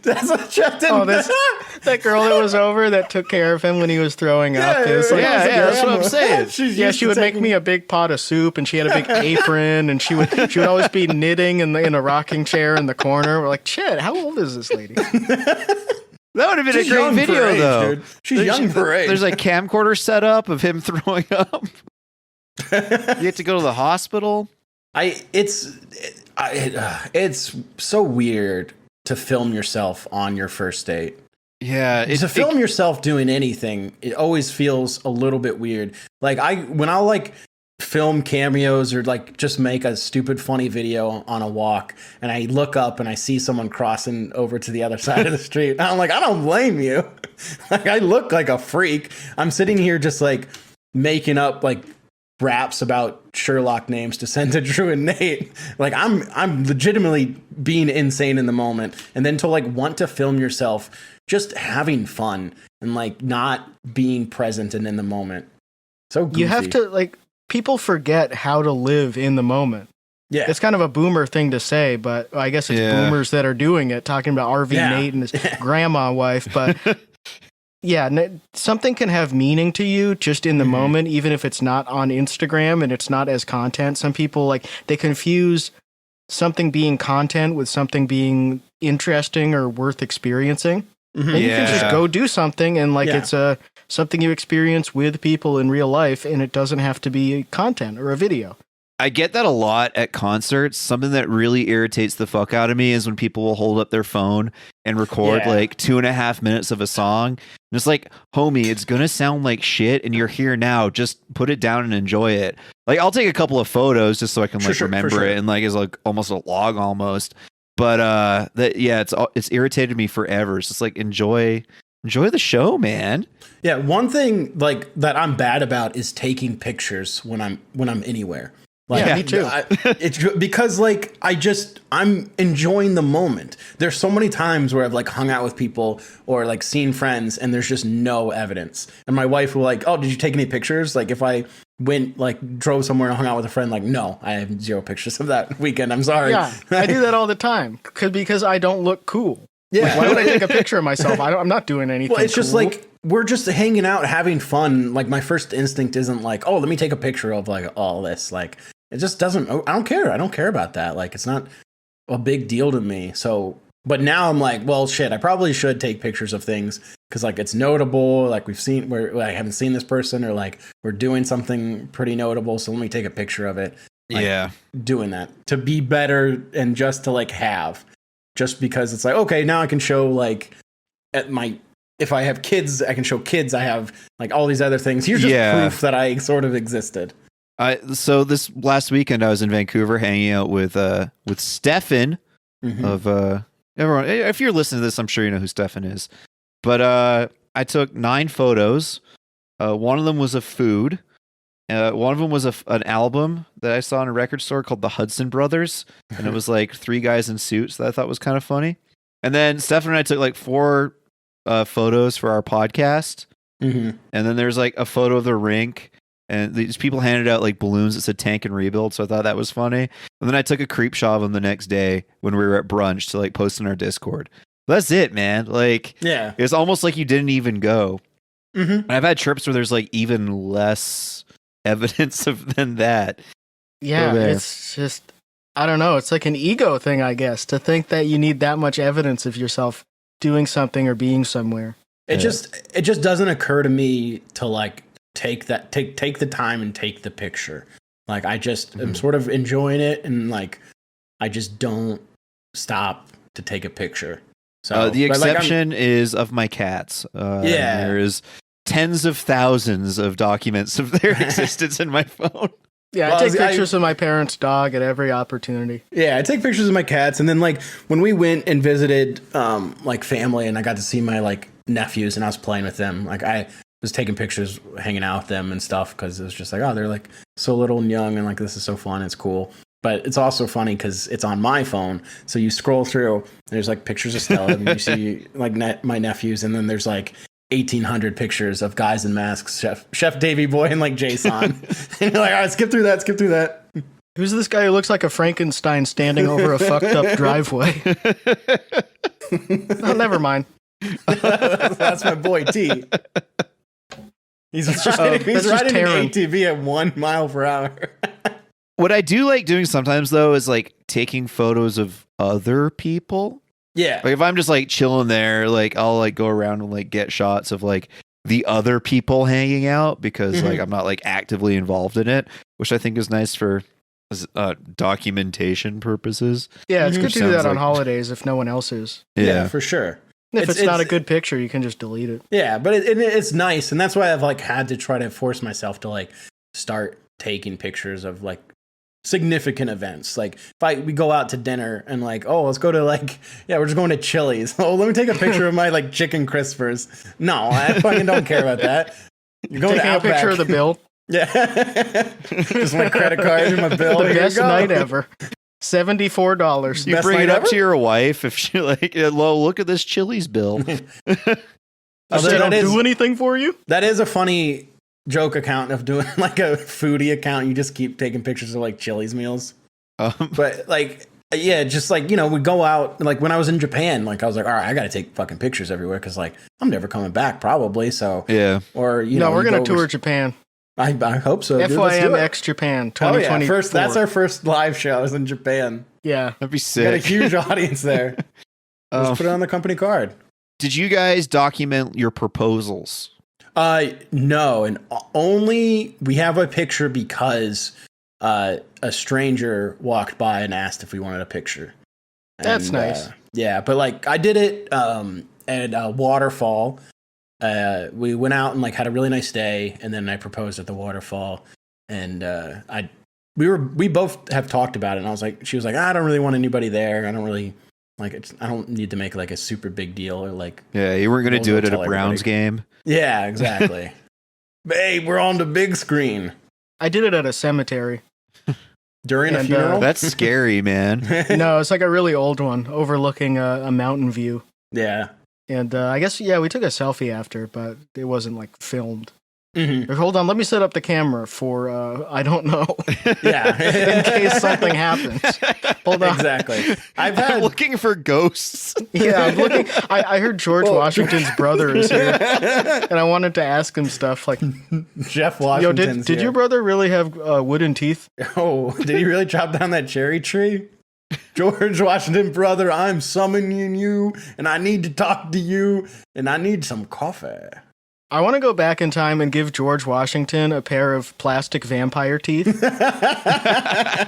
That's what Chet did. Oh, that girl that was over that took care of him when he was throwing up. It was like, yeah, that's what I'm saying. yeah, she would make me a big pot of soup, and she had a big apron, and she would always be knitting in a rocking chair in the corner. We're like, Chet, how old is this lady? That would have been She's a great young video, for age, though. dude. She's young for age. There's like camcorder set up of him throwing up. You have to go to the hospital. It's so weird to film yourself on your first date. Yeah, To film yourself doing anything, it always feels a little bit weird. Like when I'll like film cameos or like just make a stupid funny video on a walk and I look up and I see someone crossing over to the other side of the street. And I'm like, I don't blame you. Like I look like a freak. I'm sitting here just like making up like raps about Sherlock names to send to Drew and Nate. Like I'm legitimately being insane in the moment. And then to like want to film yourself just having fun and like not being present and in the moment. So goofy. You have to, like, people forget how to live in the moment. Yeah. It's kind of a boomer thing to say, but I guess it's boomers that are doing it, talking about RV Nate and his grandma wife. But yeah, something can have meaning to you just in the moment, even if it's not on Instagram and it's not as content. Some people, like, they confuse something being content with something being interesting or worth experiencing. And you can just go do something and, like, it's something you experience with people in real life, and it doesn't have to be content or a video. I get that a lot at concerts. Something that really irritates the fuck out of me is when people will hold up their phone and record like 2.5 minutes of a song. And it's like, homie, it's going to sound like shit and you're here now. Just put it down and enjoy it. Like, I'll take a couple of photos just so I can like remember it, and like it's like almost a log almost. But it's irritated me forever. It's just like enjoy the show, man. Yeah, one thing like that I'm bad about is taking pictures when I'm anywhere. Like, yeah, me too. It's because like I'm enjoying the moment. There's so many times where I've like hung out with people or like seen friends and there's just no evidence. And my wife will like, "Oh, did you take any pictures?" Like if I went like drove somewhere and hung out with a friend, like, "No, I have 0 pictures of that weekend. I'm sorry." Yeah, I do that all the time because I don't look cool. Yeah. Like, why would I take a picture of myself? I'm not doing anything. Well, it's just cool. like we're just hanging out, having fun. Like my first instinct isn't like, "Oh, let me take a picture of like all this." Like it just doesn't. I don't care. I don't care about that. Like it's not a big deal to me. So, but now I'm like, well, shit. I probably should take pictures of things because like it's notable. Like we've seen where I haven't seen this person, or like we're doing something pretty notable. So let me take a picture of it. Like, doing that to be better and just to like have. Just because it's like, okay, now I can show like if I have kids, I can show kids I have like all these other things. Here's just proof that I sort of existed. So this last weekend I was in Vancouver hanging out with Stefan of everyone. If you're listening to this, I'm sure you know who Stefan is. But I took 9 photos. One of them was of food. One of them was an album that I saw in a record store called the Hudson Brothers, and it was like 3 guys in suits that I thought was kind of funny. And then Stefan and I took like 4 photos for our podcast, and then there's like a photo of the rink, and these people handed out like balloons that said "Tank and Rebuild," so I thought that was funny. And then I took a creep shot of them the next day when we were at brunch to like post in our Discord. That's it, man. Like, it's almost like you didn't even go. And I've had trips where there's like even less evidence than that. Yeah, it's just, I don't know. It's like an ego thing, I guess, to think that you need that much evidence of yourself doing something or being somewhere. It just doesn't occur to me to like take the time and take the picture. Like I just am sort of enjoying it, and like I just don't stop to take a picture. So the exception is of my cats. There is tens of thousands of documents of their existence in my phone. Yeah, I take pictures of my parents' dog at every opportunity. Yeah, I take pictures of my cats, and then like when we went and visited like family, and I got to see my like nephews, and I was playing with them. Like I was taking pictures, hanging out with them and stuff, because it was just like, oh, they're like so little and young, and like this is so fun, it's cool. But it's also funny because it's on my phone, so you scroll through. There's like pictures of Stella, and you see like my nephews, and then there's like 1,800 pictures of guys in masks, Chef Davy Boy and like Jason. And you're like, all right, skip through that. Who's this guy who looks like a Frankenstein standing over a fucked up driveway? Oh, never mind. That's my boy T. He's riding an ATV at 1 mile per hour. What I do like doing sometimes though is like taking photos of other people. Yeah. Like if I'm just like chilling there, like I'll like go around and like get shots of like the other people hanging out, because like I'm not like actively involved in it, which I think is nice for documentation purposes. Yeah, it's good to do that on holidays if no one else is. Yeah, for sure. If it's not a good picture, you can just delete it. Yeah, but it's nice, and that's why I've like had to try to force myself to like start taking pictures of like significant events. Like if we go out to dinner and like, oh, let's go to like, we're just going to Chili's. Oh, let me take a picture of my like chicken crispers. No, I fucking don't care about that. You're going taking to a picture of the bill. Yeah. Just my credit card and my bill. The best night ever. $74. You bring it up to your wife if she like, look at this Chili's bill. Although They don't that is- do anything for you? That is a funny joke account of doing like a foodie account. You just keep taking pictures of like Chili's meals. But like, yeah, just like, we go out. Like when I was in Japan, like I was like, all right, I got to take fucking pictures everywhere because like I'm never coming back probably. So Yeah. Or No, we're gonna tour Japan. I hope so. dude. Let's do FYM it. X Japan Oh 2024. yeah, that's our first live show. Is in Japan. Yeah. That'd be We got a sick. huge audience there. Let's put it on the company card. Did you guys document your proposals? No, and only we have a picture because a stranger walked by and asked if we wanted a picture. That's And, nice. Yeah, but like I did it at a waterfall. We went out and like had a really nice day, and then I proposed at the waterfall. And we both have talked about it, and I was like, she was like, I don't really want anybody there. I don't really like it. I don't need to make like a super big deal or like. Yeah, you weren't going to We'll do go it at a tell Browns everybody. game. Yeah, exactly. Babe, we're on the big screen I did it at a cemetery. during a And, funeral. That's scary, man. No, it's like a really old one overlooking a mountain view. Yeah. And I guess, yeah, we took a selfie after, but it wasn't like filmed. Mhm. Hold on, let me set up the camera for, I don't know, Yeah. in case something happens. Hold on. Exactly. I've I'm had. looking for ghosts. Yeah, I'm looking. I heard George Well, Washington's brother is here, and I wanted to ask him stuff like, Jeff yo, Washington's did here. your brother really have wooden teeth? Oh, did he really chop down that cherry tree? George Washington, brother, I'm summoning you, and I need to talk to you, and I need some coffee. I want to go back in time and give George Washington a pair of plastic vampire teeth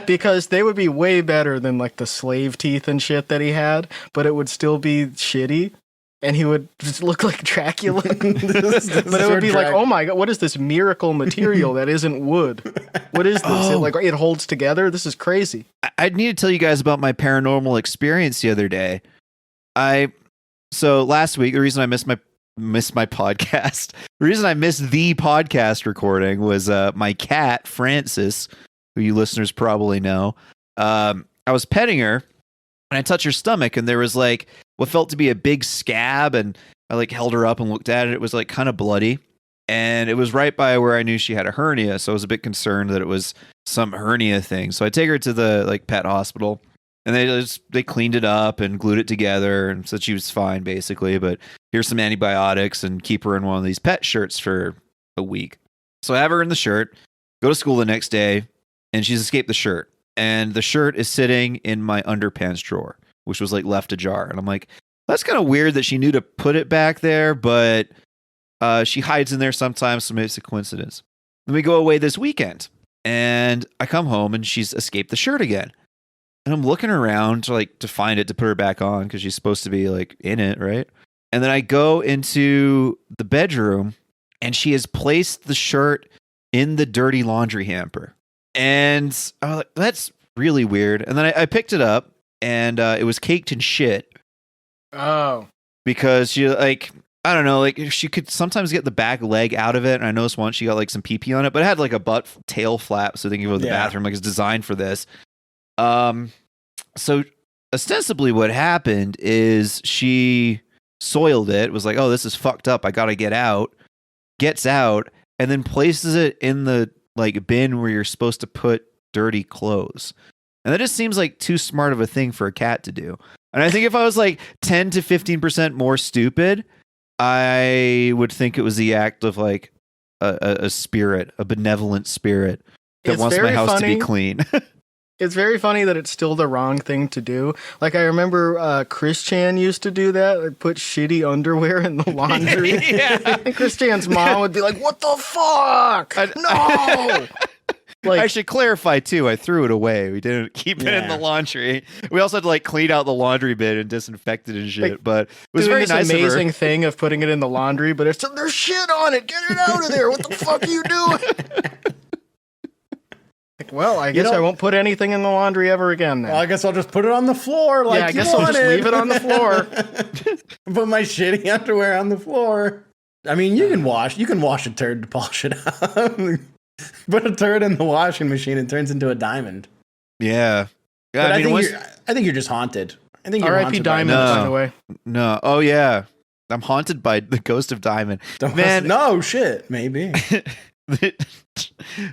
because they would be way better than like the slave teeth and shit that he had, but it would still be shitty. And he would just look like Dracula. But it would be like, oh my God, what is this miracle material that isn't wood? What is this? It holds together? This is crazy. I need to tell you guys about my paranormal experience the other day. So last week, the reason I missed my podcast, the reason I missed the podcast recording was my cat Frances, who you listeners probably know. I was petting her and I touched her stomach, and there was like what felt to be a big scab, and I like held her up and looked at it. It was like kind of bloody, and it was right by where I knew she had a hernia, so I was a bit concerned that it was some hernia thing. So I take her to the like pet hospital, and they cleaned it up and glued it together and said she was fine basically, but here's some antibiotics and keep her in one of these pet shirts for a week. So I have her in the shirt, go to school the next day, and she's escaped the shirt, and the shirt is sitting in my underpants drawer, which was like left ajar. And I'm like, that's kind of weird that she knew to put it back there, but she hides in there sometimes, so maybe it's a coincidence. Then we go away this weekend, and I come home and she's escaped the shirt again. And I'm looking around to find it to put her back on because she's supposed to be like in it, right? And then I go into the bedroom, and she has placed the shirt in the dirty laundry hamper. And I was like, that's really weird. And then I picked it up, and it was caked in shit Oh. because she like, I don't know, like she could sometimes get the back leg out of it. And I noticed once she got like some pee-pee on it, but it had like a butt tail flap. So thinking about the bathroom, like it's designed for this. So ostensibly what happened is she soiled it, was like, oh, this is fucked up, I gotta get out, gets out, and then places it in the like bin where you're supposed to put dirty clothes. And that just seems like too smart of a thing for a cat to do. And I think if I was like 10 to 15% more stupid, I would think it was the act of like a spirit, a benevolent spirit that It's wants my very house to funny. be clean. It's very funny that it's still the wrong thing to do. Like, I remember Chris Chan used to do that. Like, put shitty underwear in the laundry. Yeah. And Chris Chan's mom would be like, what the fuck? No! Like, I should clarify too, I threw it away. We didn't keep it in the laundry. We also had to like clean out the laundry bin and disinfect it and shit. Like, but it was doing very this nice of her. amazing thing of putting it in the laundry, but there's shit on it. Get it out of there. What the fuck are you doing? Like, well, I guess I won't put anything in the laundry ever again now. Well, I guess I'll just put it on the floor. Like yeah, I guess I'll just leave it on the floor. Put my shitty underwear on the floor. I mean, you can wash a turd to polish it up. Put a turd in the washing machine, it turns into a diamond. Yeah. But I think you're just haunted. I think you're R.I.P. haunted by Diamond, No. by the way. No. Oh yeah. I'm haunted by the ghost of Diamond. Man, no shit, maybe.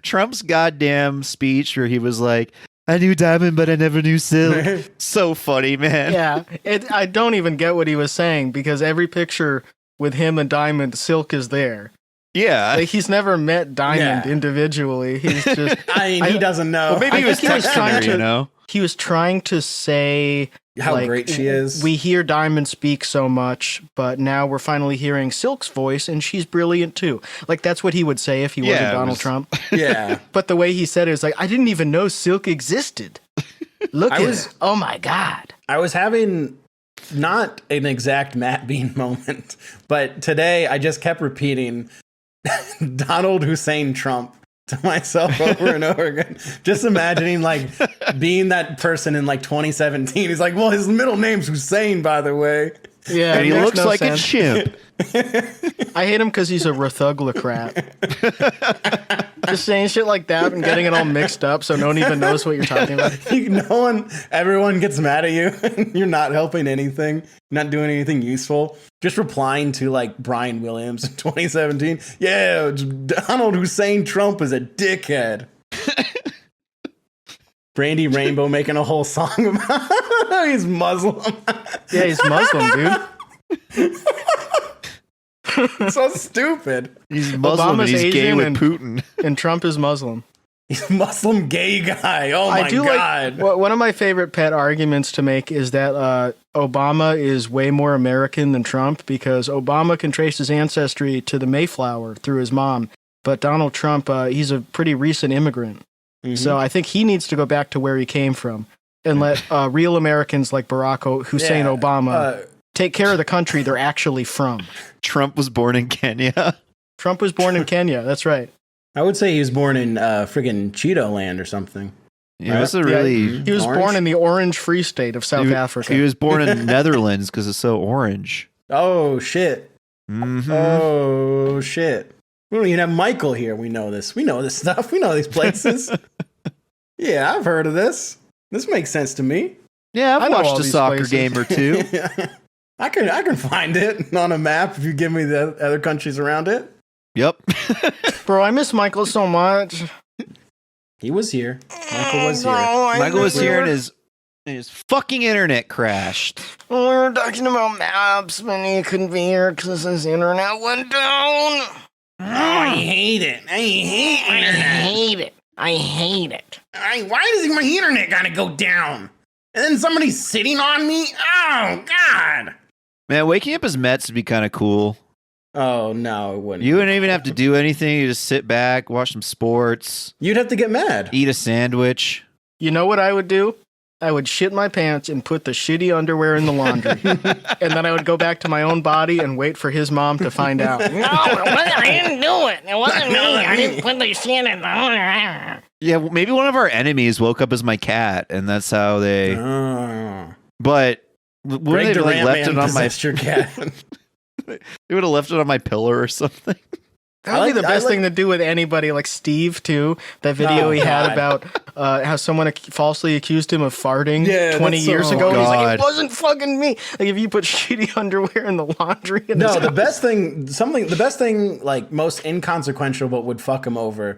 Trump's goddamn speech where he was like, I knew Diamond, but I never knew Silk. So funny, man. Yeah, I don't even get what he was saying because every picture with him and Diamond, Silk is there. Yeah. Like, he's never met Diamond individually. He's just... he doesn't know. Well, maybe he was trying to, you know? He was trying to say... how great she is. We hear Diamond speak so much, but now we're finally hearing Silk's voice, and she's brilliant too. Like, that's what he would say if he wasn't Donald Trump. Yeah. But the way he said it was like, I didn't even know Silk existed. Look at her. Oh my God. I was having not an exact Matt Bean moment, but today I just kept repeating Donald Hussein Trump to myself over and over again. Just imagining like being that person in like 2017. He's like, well, his middle name's Hussein, by the way. Yeah, and he looks like a chimp. I hate him because he's a Ruthuglocrat. Just saying shit like that and getting it all mixed up so no one even knows what you're talking about. Everyone gets mad at you. And you're not helping anything, not doing anything useful. Just replying to like Brian Williams in 2017. Yeah, Donald Hussein Trump is a dickhead. Brandy Rainbow making a whole song about he's Muslim. Yeah, he's Muslim, dude. So stupid. He's Muslim and he's Asian gay with Putin. And Trump is Muslim. He's a Muslim gay guy. Oh my God. Like, one of my favorite pet arguments to make is that Obama is way more American than Trump because Obama can trace his ancestry to the Mayflower through his mom. But Donald Trump, he's a pretty recent immigrant. Mm-hmm. So I think he needs to go back to where he came from and let real Americans like Barack Hussein Obama take care of the country they're actually from. Trump was born in Kenya. Trump was born in Kenya. That's right. I would say he was born in friggin' Cheeto Land or something. Yeah, right? That's a really... He was born in the Orange Free State of South Africa. He was born in the Netherlands because it's so orange. Oh, shit. Mm-hmm. Oh, shit. We don't even have Michael here. We know this. We know this stuff. We know these places. Yeah, I've heard of this. This makes sense to me. Yeah, I've watched a soccer game or two. I can find it on a map if you give me the other countries around it. Yep. Bro, I miss Michael so much. He was here. Michael was here. Michael was here and his fucking internet crashed. We were talking about maps when he couldn't be here because his internet went down. Oh, I hate it. I hate it. I hate it. Why does my internet gotta go down? And then somebody's sitting on me? Oh, God. Man, waking up as Mets would be kind of cool. Oh, no, it wouldn't. You wouldn't even have to do anything. You just sit back, watch some sports. You'd have to get mad. Eat a sandwich. You know what I would do? I would shit my pants and put the shitty underwear in the laundry. And then I would go back to my own body and wait for his mom to find out. No, I didn't do it. It wasn't me. I didn't put the shit in the laundry. Yeah, well, maybe one of our enemies woke up as my cat, and that's how they... But wouldn't they like left it on my... your cat. They would have left it on my pillow or something. That would be the best thing to do with anybody, like Steve, too. That video he had about how someone falsely accused him of farting 20 years ago. He's like, it wasn't fucking me. Like, if you put shitty underwear in the laundry. The best thing, like, most inconsequential but would fuck him over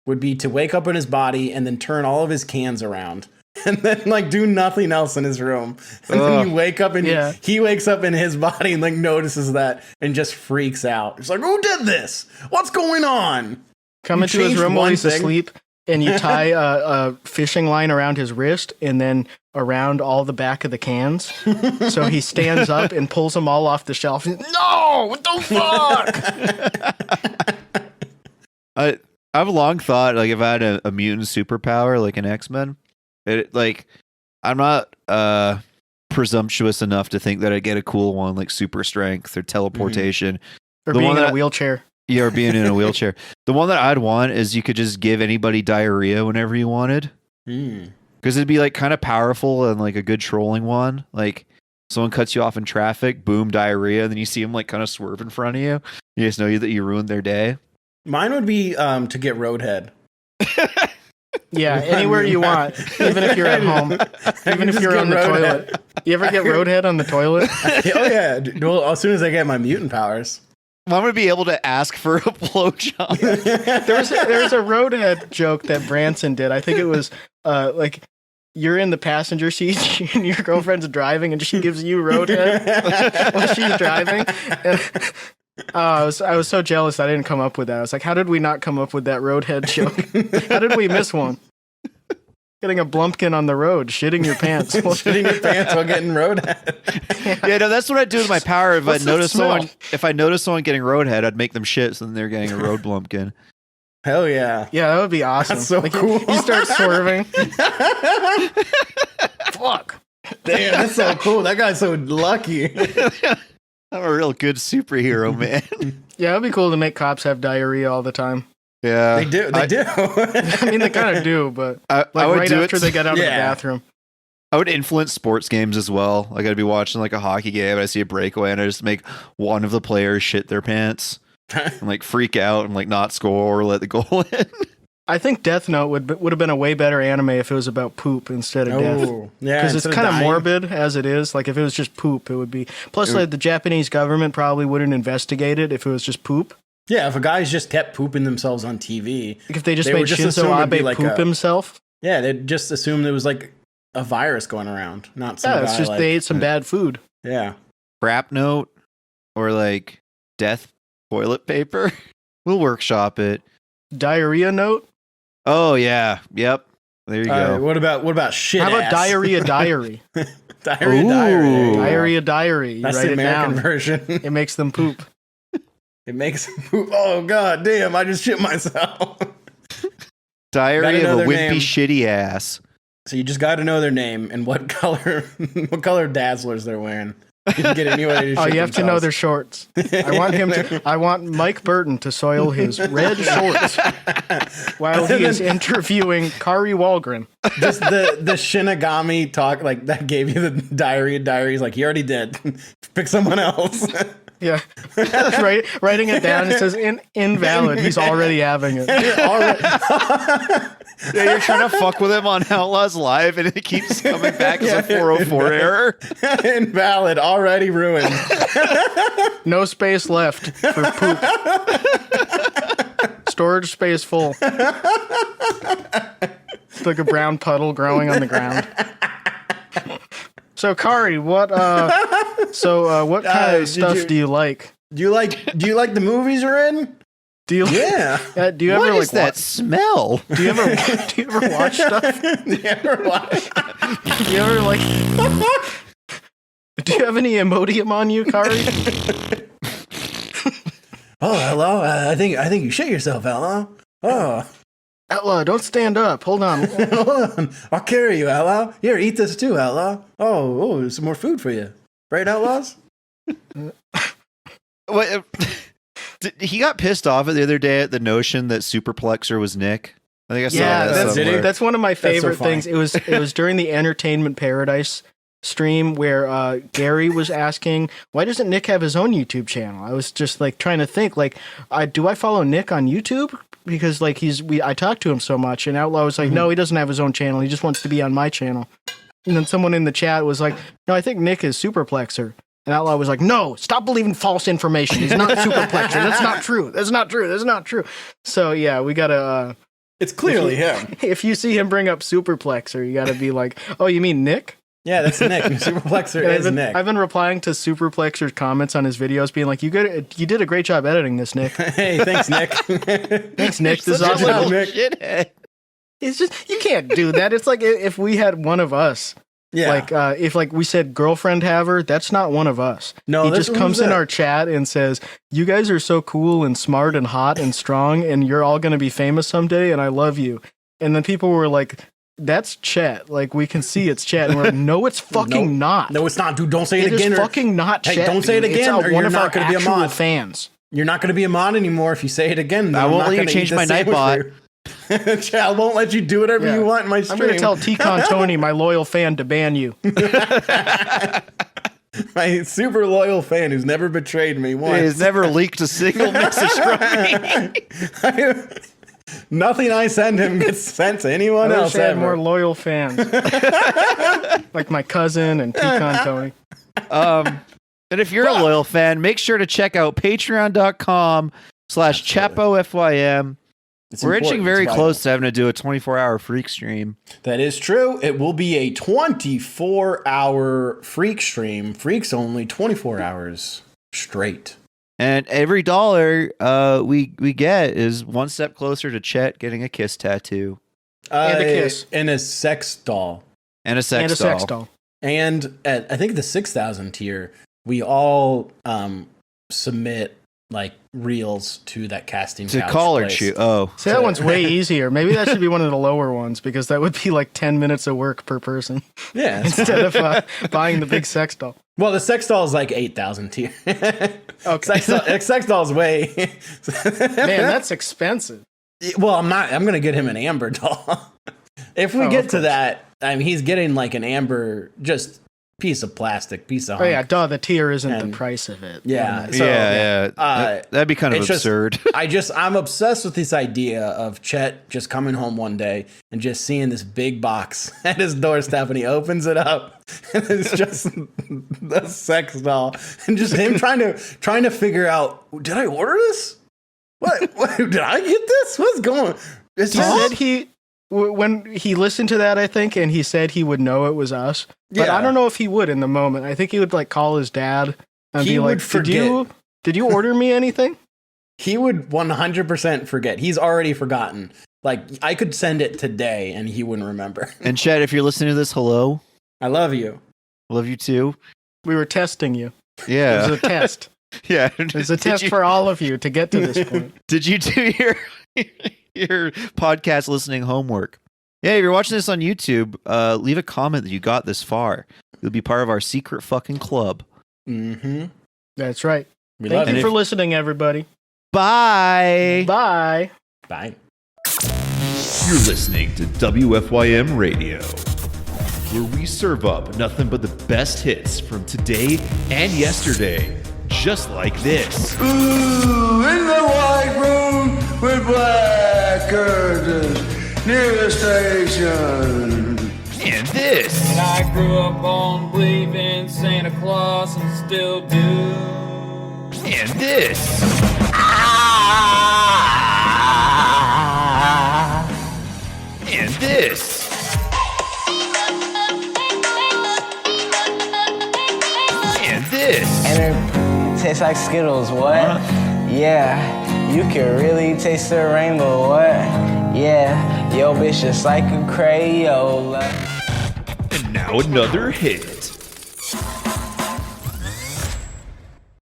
would be to wake up in his body and then turn all of his cans around. And then, like, do nothing else in his room. And then you wake up and he wakes up in his body and, like, notices that and just freaks out. It's like, who did this? What's going on? Come into his room while he's asleep and you tie a fishing line around his wrist and then around all the back of the cans. So he stands up and pulls them all off the shelf. No! What the fuck? I've long thought, like, if I had a mutant superpower, like an X-Men, I'm not presumptuous enough to think that I'd get a cool one like super strength or teleportation. Or being in a wheelchair. Yeah, or being in a wheelchair. The one that I'd want is you could just give anybody diarrhea whenever you wanted. Because it'd be like kind of powerful and like a good trolling one. Like someone cuts you off in traffic, boom, diarrhea, and then you see them like kind of swerve in front of you. You just know that you ruined their day. Mine would be to get roadhead. Yeah, anywhere you want, even if you're at home, even if you're on the toilet. You ever get roadhead on the toilet? Oh yeah. Well, as soon as I get my mutant powers. I'm gonna be able to ask for a blowjob. There's a roadhead joke that Branson did. I think it was like you're in the passenger seat and your girlfriend's driving and she gives you roadhead while she's driving. And, I was so jealous I didn't come up with that. I was like, how did we not come up with that roadhead joke? How did we miss one? Getting a blumpkin on the road, shitting your pants. Shitting your pants while getting roadhead. Yeah, no, that's what I do with my power. If What's I notice someone getting roadhead, I'd make them shit, so then they're getting a road blumpkin. Hell yeah. Yeah, that would be awesome. That's so cool. You start swerving. Fuck. Damn, that's so cool. That guy's so lucky. I'm a real good superhero, man. Yeah, it'd be cool to make cops have diarrhea all the time. Yeah, They do. They do. I mean, they kind of do, but I would right do after it. they get out of the Yeah. bathroom. I would influence sports games as well. Like I'd be watching like a hockey game, and I see a breakaway, and I just make one of the players shit their pants and like freak out and like not score or let the goal in. I think Death Note would have been a way better anime if it was about poop instead of death. Oh, yeah. Because it's instead kind of dying. morbid as it is. Like if it was just poop, it would be. Plus, like the Japanese government probably wouldn't investigate it if it was just poop. Yeah, if a guy's just kept pooping themselves on TV, Like if they just They made would just Shinzo assume it'd be Abe like poop a- himself. yeah, they'd just assume there was like a virus going around, not some Yeah, guy it's just like, they ate some bad food. yeah. Crap note or like death toilet paper. We'll workshop it. Diarrhea Note. Oh yeah, yep. There you go. What about shit? How about ass? Diarrhea Diary? Diarrhea Ooh. diary. Diarrhea Diary. You That's write the it American down. version. It makes them poop. It makes them poop. Oh god damn! I just shit myself. Diary Gotta of know a their wimpy name. shitty ass. So you just got to know their name and what color dazzlers they're wearing. You can get anybody to Oh, shit you have to know themselves. their shorts. I want Mike Burton to soil his red shorts while he is interviewing Kari Walgren. Just the Shinigami talk like that gave you the diarrhea diaries. Like, you already did. Pick someone else. Yeah, writing it down. It says invalid. He's already having it. Yeah, you're trying to fuck with him on Outlaws Live, and it keeps coming back as a 404 error. Invalid. Already ruined. No space left for poop. Storage space full. It's like a brown puddle growing on the ground. So Kari, what kind of stuff do you like? Do you like the movies you're in? Do you Yeah. do you What ever is that smell? do you ever watch stuff? You ever watch? Do you ever like do you have any Imodium on you, Kari? Oh, hello. I think you shit yourself, hello. Oh, Outlaw, don't stand up. Hold on. hold on. I'll carry you, outlaw. Here, eat this too, outlaw. Oh, there's some more food for you. Right, outlaws? What? He got pissed off the other day at the notion that Superplexer was Nick. I think I saw Yeah, that that's somewhere. that's one of my favorite so funny. things. It was during the Entertainment Paradise stream where Gary was asking, why doesn't Nick have his own YouTube channel? I was just like trying to think, like, do I follow Nick on YouTube? Because like I talk to him so much, and Outlaw was like, no, he doesn't have his own channel. He just wants to be on my channel. And then someone in the chat was like, no, I think Nick is Superplexer. And Outlaw was like, no, stop believing false information. He's not Superplexer. That's not true. That's not true. That's not true. So yeah, we gotta. It's clearly him. If you see him bring up Superplexer, you gotta be like, oh, you mean Nick? Yeah, that's Nick. Superplexer And is Nick. I've been replying to Superplexer's comments on his videos, being like, "You did a great job editing this, Nick. Hey, thanks, Nick. Thanks, Nick. This is Such a awesome." little Nick. shithead. It's just you can't do that. It's like if we had one of us, Yeah. like if like we said girlfriend haver, that's not one of us. No, he that's- just comes who's in that? our chat and says, "You guys are so cool and smart and hot and strong, and you're all gonna be famous someday, and I love you." And then people were like, that's Chet. Like, we can see it's Chet. And we're like, no, it's fucking not. No, it's not, dude. Don't say it It is again. fucking not Hey, Chet. don't say it dude. It's again, or one you're of not our gonna be a actual mod. fans. You're not going to be a mod anymore if you say it again. I I'm won't not let you gonna change eat my the sandwich Nightbot. for you. Chat, I won't let you do whatever Yeah. you want in my I'm stream. going to tell T-Con Tony, my loyal fan, to ban you. My super loyal fan who's never betrayed me once. He's never leaked a single message from me. Nothing I send him gets sent to anyone I else wish I had ever. more loyal fans. Like my cousin and Pecan Tony. And if you're a loyal fan, make sure to check out patreon.com/ChapoFYM. We're inching very close to having to do a 24-hour freak stream. That is true. It will be a 24-hour freak stream. Freaks only 24 hours straight. And every dollar we get is one step closer to Chet getting a kiss tattoo. And a kiss. And a sex doll. And a sex doll. And at, I think, the 6,000 tier, we all submit like reels to that casting To couch collar place. shoot. Oh. See, that one's way easier. Maybe that should be one of the lower ones because that would be like 10 minutes of work per person Yeah. instead of buying the big sex doll. Well, the sex doll is like 8,000 tier. Okay. Sex doll is way. Man, that's expensive. Well, I'm going to get him an amber doll. If we get to that, I mean, he's getting like an amber, just piece of plastic, piece of Oh, yeah, hunk. duh, the tier isn't And- the price of it. Yeah. So, So, yeah. That'd be kind of it's just- absurd. I'm obsessed with this idea of Chet just coming home one day and just seeing this big box at his doorstep, and he opens it up and it's just the sex doll, and just him trying to figure out, did I order this? What did I get this? What's going on? He said when he listened to that, I think, and he said he would know it was us. But Yeah. I don't know if he would in the moment. I think he would like call his dad and He be would like, forget. Did you order me anything? He would 100% forget. He's already forgotten. Like, I could send it today and he wouldn't remember. And Chet, if you're listening to this, hello. I love you. Love you too. We were testing you. It Yeah. was a test. Yeah. It was a test for all of you to get to this point. Did you do your podcast listening homework? Yeah, if you're watching this on YouTube, leave a comment that you got this far. You'll be part of our secret fucking club. Mm-hmm. That's right. We love Thank you you. for listening, everybody. Bye. Bye. Bye. You're listening to WFYM Radio, where we serve up nothing but the best hits from today and yesterday, just like this. Ooh, in the white room with black curtains near the station. And this. And I grew up on believing Santa Claus and still do. And this. And this. And this. And it tastes like Skittles, what? Yeah, you can really taste the rainbow, what? Yeah, yo bitch just like a Crayola. And now another hit.